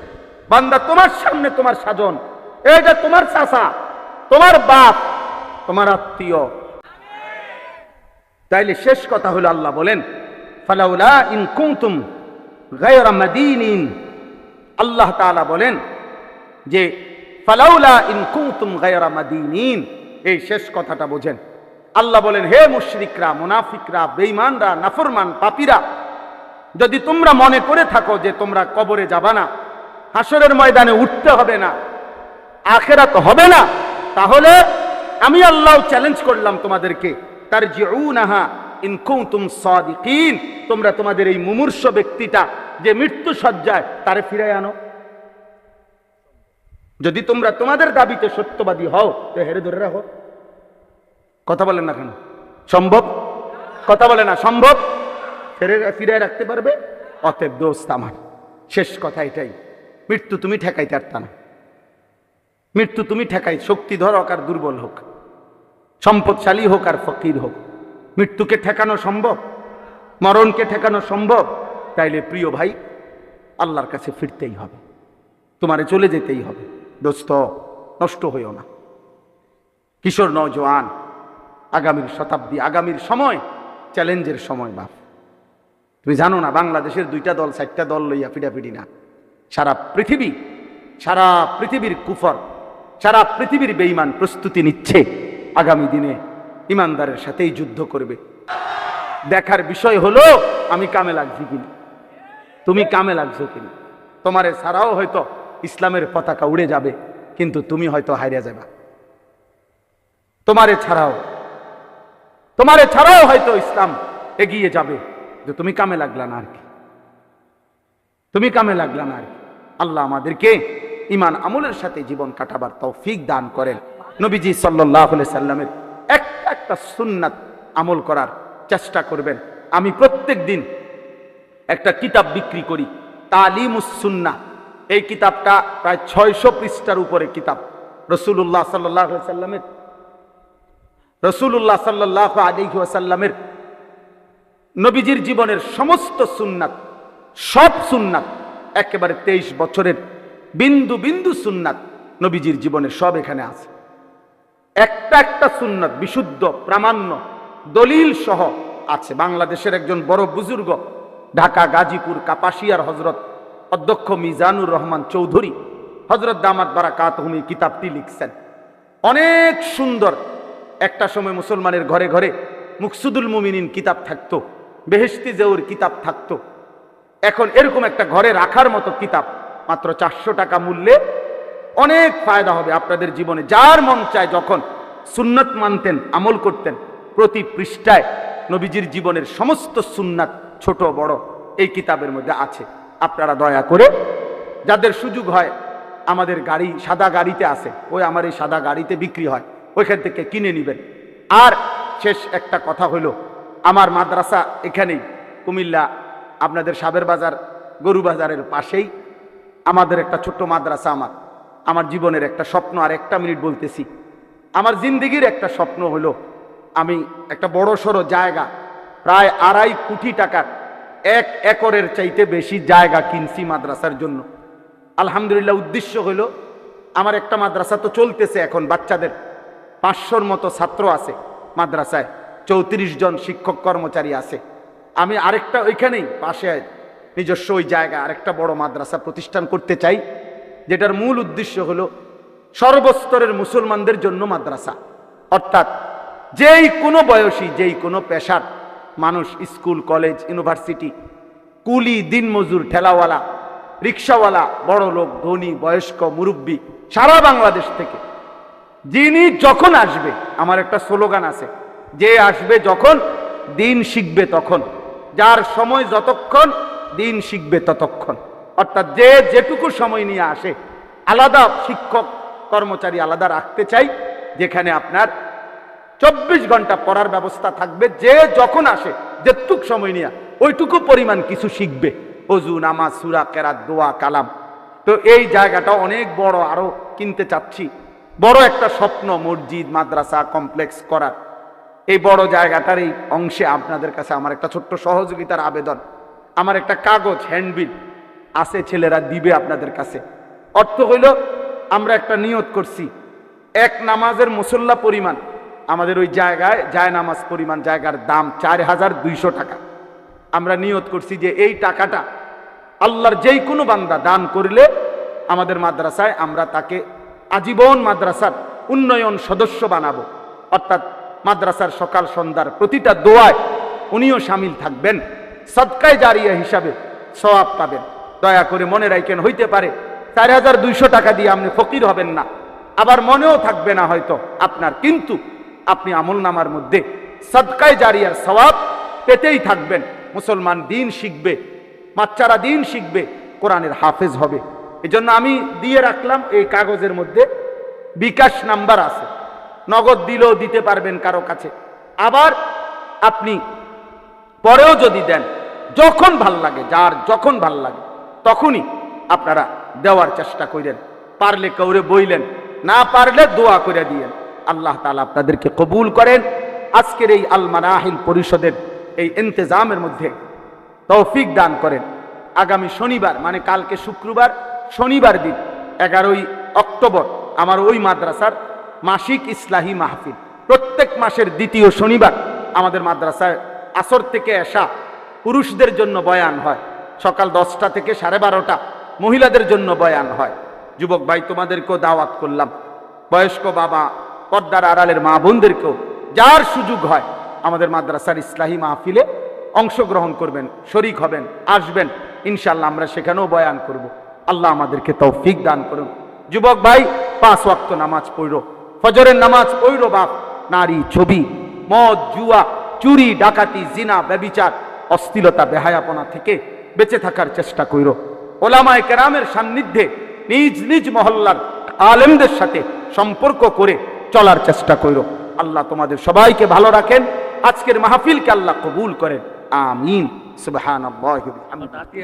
বান্দা তোমার সামনে তোমার সাজন, এটা তোমার চাচা, তোমার বাপ, তোমার আত্মীয়। তাইলে শেষ কথা হলো আল্লাহ বলেন ফালাউলা ইন কুনতুম গায়রা মাদিনিন, আল্লাহ তাআলা বলেন যে ফালাউলা ইন কুনতুম গায়রা মাদিনিন, এই শেষ কথাটা বোঝেন। আল্লাহ বলেন হে মুশরিকরা, মুনাফিকরা, বেঈমানরা, নাফরমান পাপীরা, যদি তোমরা মনে করে থাকো যে তোমরা কবরে যাবা না, হাসরের ময়দানে উঠতে হবে না, আখিরাত হবে না, তাহলে আমি আল্লাহ চ্যালেঞ্জ করলাম তোমাদেরকে, তারজিউনাহা ইন কুনতুম সাদিকিন, তোমরা তোমাদের এই মুমূর্ষ ব্যক্তিটা যে মৃত্যু সজ্জায়, তারে ফিরায় আনো। যদি তোমরা তোমাদের দাবিতে সত্যবাদী হও তো হেরে ধরে রাখো। কথা বলেন না কেন? সম্ভব? কথা বলে না সম্ভব? ফিরায় রাখতে পারবে? অতএব দোস্ত আমার, শেষ কথা এটাই, মৃত্যু তুমি ঠেকাইতে পারতা না। মৃত্যু তুমি ঠেকাই, শক্তিধর হোক আর দুর্বল হোক, সম্পদশালী হোক আর ফকির হোক, মৃত্যুকে ঠেকানো সম্ভব? মরণকে ঠেকানো সম্ভব? তাইলে প্রিয় ভাই, আল্লাহর কাছে ফিরতেই হবে, তোমারে চলে যেতেই হবে। দোস্ত, নষ্ট হইও না। কিশোর নওজোয়ান, আগামীর শতাব্দী, আগামীর সময় চ্যালেঞ্জের সময়। বাপ, তুমি জানো না বাংলাদেশের 2টা দল 4টা দল লইয়া ফিডাফিডি না, সারা পৃথিবীর কুফর, সারা পৃথিবীর বেঈমান প্রস্তুতি নিচ্ছে আগামী দিনে ইমানদারের সাথেই যুদ্ধ করবে। দেখার বিষয় হলো আমি কামে লাগছি কিনা, তুমি কামে লাগছো কিনা। তোমারে ছাড়াও হয়তো ইসলামের পতাকা উড়ে যাবে, কিন্তু তুমি হয়তো হারিয়ে যাবে। তোমারে ছাড়াও হয়তো ইসলাম এগিয়ে যাবে, যে তুমি কামে লাগলা না আর কি, তুমি কামে লাগলা না আর কি। আল্লাহ আমাদেরকে ঈমান আমলের সাথে জীবন কাটাবার তৌফিক দান করেন। নবীজি সাল্লাল্লাহু আলাইহি সাল্লামের একটা সুন্নাত আমল করার চেষ্টা করবেন। আমি প্রত্যেক দিন একটা কিতাব বিক্রি করি, তালিমুস সুন্নাহ। এই কিতাবটা প্রায় 600 পৃষ্ঠার উপরে কিতাব। রাসূলুল্লাহ সাল্লাল্লাহু আলাইহি ওয়াসাল্লামের নবীজির জীবনের সমস্ত সুন্নাত, সব সুন্নাত, একেবারে 23 বছরের বিন্দু বিন্দু সুন্নাত নবীজির জীবনের সব এখানে আছে। একটা সুন্নাত বিশুদ্ধ প্রামাণ্য দলিল সহ আছে। বাংলাদেশের একজন বড় বুজুর্গ, ঢাকা গাজীপুর কাপাসিয়ার হযরত অধ্যক্ষ মিজানুর রহমান চৌধুরী হযরত দামাত বারাকাতুহুম এই কিতাবটি লিখছেন। অনেক সুন্দর। একটা সময় মুসলমানের ঘরে ঘরে মুকসুদুল মুমিনিন কিতাব থাকতো, বেহেশতি জেউর কিতাব থাকতো। এখন এরকম একটা ঘরে রাখার মতো কিতাব মাত্র 400 টাকা মূল্যে। অনেক ফায়দা হবে আপনাদের জীবনে। যার মন চায় যখন সুন্নাত মানতেন, আমল করতেন, প্রতি পৃষ্ঠায় নবীজির জীবনের সমস্ত সুন্নাত ছোট বড় এই কিতাবের মধ্যে আছে। আপনারা দয়া করে, যাদের সুযোগ হয়, আমাদের গাড়ি সাদা গাড়িতে আছে, ওই আমার এই সাদা গাড়িতে বিক্রি হয়, ওইখান থেকে কিনে নেবেন। আর শেষ একটা কথা হলো, আমার মাদ্রাসা এখানেই কুমিল্লা, আপনাদের সাবের বাজার গরু বাজারের পাশেই আমাদের একটা ছোট্ট মাদ্রাসা। আমার জীবনের একটা স্বপ্ন, আর 1 মিনিট বলতেছি। আমার জিন্দেগির একটা স্বপ্ন হলো, আমি একটা বড় সড়ো জায়গা, প্রায় 2.5 কোটি টাকার 1 একরের চাইতে বেশি জায়গা কিনছি মাদ্রাসার জন্য। আলহামদুলিল্লাহ। উদ্দেশ্য হলো, আমার একটা মাদ্রাসা তো চলতেছে এখন, বাচ্চাদের 500-র মতো ছাত্র আছে মাদ্রাসায়, 34 জন শিক্ষক কর্মচারী আছে। আমি আরেকটা ওইখানেই পাশে নিজস্ব ওই জায়গা আরেকটা বড় মাদ্রাসা প্রতিষ্ঠান করতে চাই, যেটার মূল উদ্দেশ্য হলো সর্বস্তরের মুসলমানদের জন্য মাদ্রাসা। অর্থাৎ যেই কোনো বয়সী, যেই কোনো পেশার মানুষ, স্কুল কলেজ ইউনিভার্সিটি, কুলি দিনমজুর, ঠেলাওয়ালা, রিক্সাওয়ালা, বড় লোক, ধনী, বয়স্ক, মুরব্বী, সারা বাংলাদেশ থেকে যিনি যখন আসবে, আমার একটা স্লোগান আছে, যে আসবে যখন দিন শিখবে তখন, যার সময় যতক্ষণ দিন শিখবে ততক্ষণ। অর্থাৎ যে যেটুকু সময় নিয়ে আসে, আলাদা শিক্ষক কর্মচারী আলাদা রাখতে চাই, যেখানে আপনার 24 ঘন্টা পড়ার ব্যবস্থা থাকবে। যে যখন আসে যেটুক সময় নিয়ে ওইটুকু পরিমাণ কিছু শিখবে, ওযু, নামাজ, সূরা, কেরাত, দোয়া, কালাম। তো এই জায়গাটা অনেক বড়, আরো কিনতে চাচ্ছি। বড় একটা স্বপ্ন, মসজিদ, মাদ্রাসা কমপ্লেক্স করার। এই বড় জায়গাটার এই অংশে আপনাদের কাছে আমার একটা ছোট্ট সহযোগিতার আবেদন। আমার একটা কাগজ হ্যান্ডবিল আছে, ছেলেরা দিবে আপনাদের কাছে। অর্থ হইল, আমরা একটা নিয়ত করছি, এক নামাজের মুসল্লা পরিমাণ আমাদের ওই জায়গায় জায় নামাজ পরিমাণ জায়গার দাম 4200 টাকা। আমরা নিয়ত করছি যে এই টাকাটা আল্লাহর যেই কোনো বান্দা দান করলে আমাদের মাদ্রাসায় আমরা তাকে আজীবন মাদ্রাসার উন্নয়ন সদস্য বানাবো। অর্থাৎ মাদ্রাসার সকাল সন্ধ্যার প্রতিটা দোয়ায় উনিও শামিল থাকবেন, সদকায়ে জারিয়া হিসাবে সওয়াব পাবেন। দয়া করে মনে রাখেন, হইতে পারে 4200 টাকা দিয়ে আপনি ফকির হবেন না, আবার মনেও থাকবে না হয়তো আপনার, কিন্তু আপনি আমলনামার মধ্যে সদকায়ে জারিয়ার সওয়াব পেতেই থাকবেন। মুসলমান দিন শিখবে, বাচ্চারা দিন শিখবে, কোরআনের হাফেজ হবে। এজন্য আমি দিয়ে রাখলাম এই কাগজের মধ্যে বিকাশ নাম্বার আছে, নগদ দিলেও দিতে পারবেন কারো কাছে, আবার আপনি পরেও যদি দেন, যখন ভাল লাগে, যার যখন ভাল লাগে তখনই আপনারা দেওয়ার চেষ্টা করেন। পারলে কাউরে বইলেন, না পারলে দোয়া করে দিয়েন। আল্লাহ তাআলা আপনাদেরকে কবুল করেন। আজকের এই আল মানাহিল পরিষদের এই ইন্তেজামের মধ্যে তৌফিক দান করেন। আগামী শনিবার, মানে কালকে শুক্রবার, শনিবার দিন 11ই অক্টোবর আমার ওই মাদ্রাসার মাসিক ইসলাহি মাহফিল। প্রত্যেক মাসের দ্বিতীয় শনিবার আমাদের মাদ্রাসায় আসর থেকে এশা পুরুষদের জন্য বয়ান হয়, সকাল 10টা থেকে 12:30 মহিলাদের জন্য বয়ান হয়। যুবক ভাই, তোমাদেরকেও দাওয়াত করলাম, বয়স্ক বাবা, পর্দার আড়ালের মা বোনদেরকেও, যার সুযোগ হয় আমাদের মাদ্রাসার ইসলাহি মাহফিলে অংশগ্রহণ করবেন, শরীক হবেন, আসবেন। ইনশাআল্লাহ আমরা সেখানেও বয়ান করব। আল্লাহ আমাদেরকে তৌফিক দান করুন। যুবক ভাই, 5 ওয়াক্ত নামাজ পড়ো, ফজরের নামাজ পড়ো বাপ। নারী, ছবি, মদ, জুয়া, চুরি, ডাকাতি, জিনা, ব্যভিচার, অশ্লীলতা, বেহায়াপনা থেকে বেঁচে থাকার চেষ্টা করো। ওলামায়ে কেরামের সান্নিধ্যে নিজ নিজ মহল্লার আলেমদের সাথে সম্পর্ক করে চলার চেষ্টা করো। আল্লাহ তোমাদের সবাইকে ভালো রাখেন। আজকের মাহফিলকে আল্লাহ কবুল করেন, আমিন। সুবহানাল্লাহি ওয়া বিহামদিহি।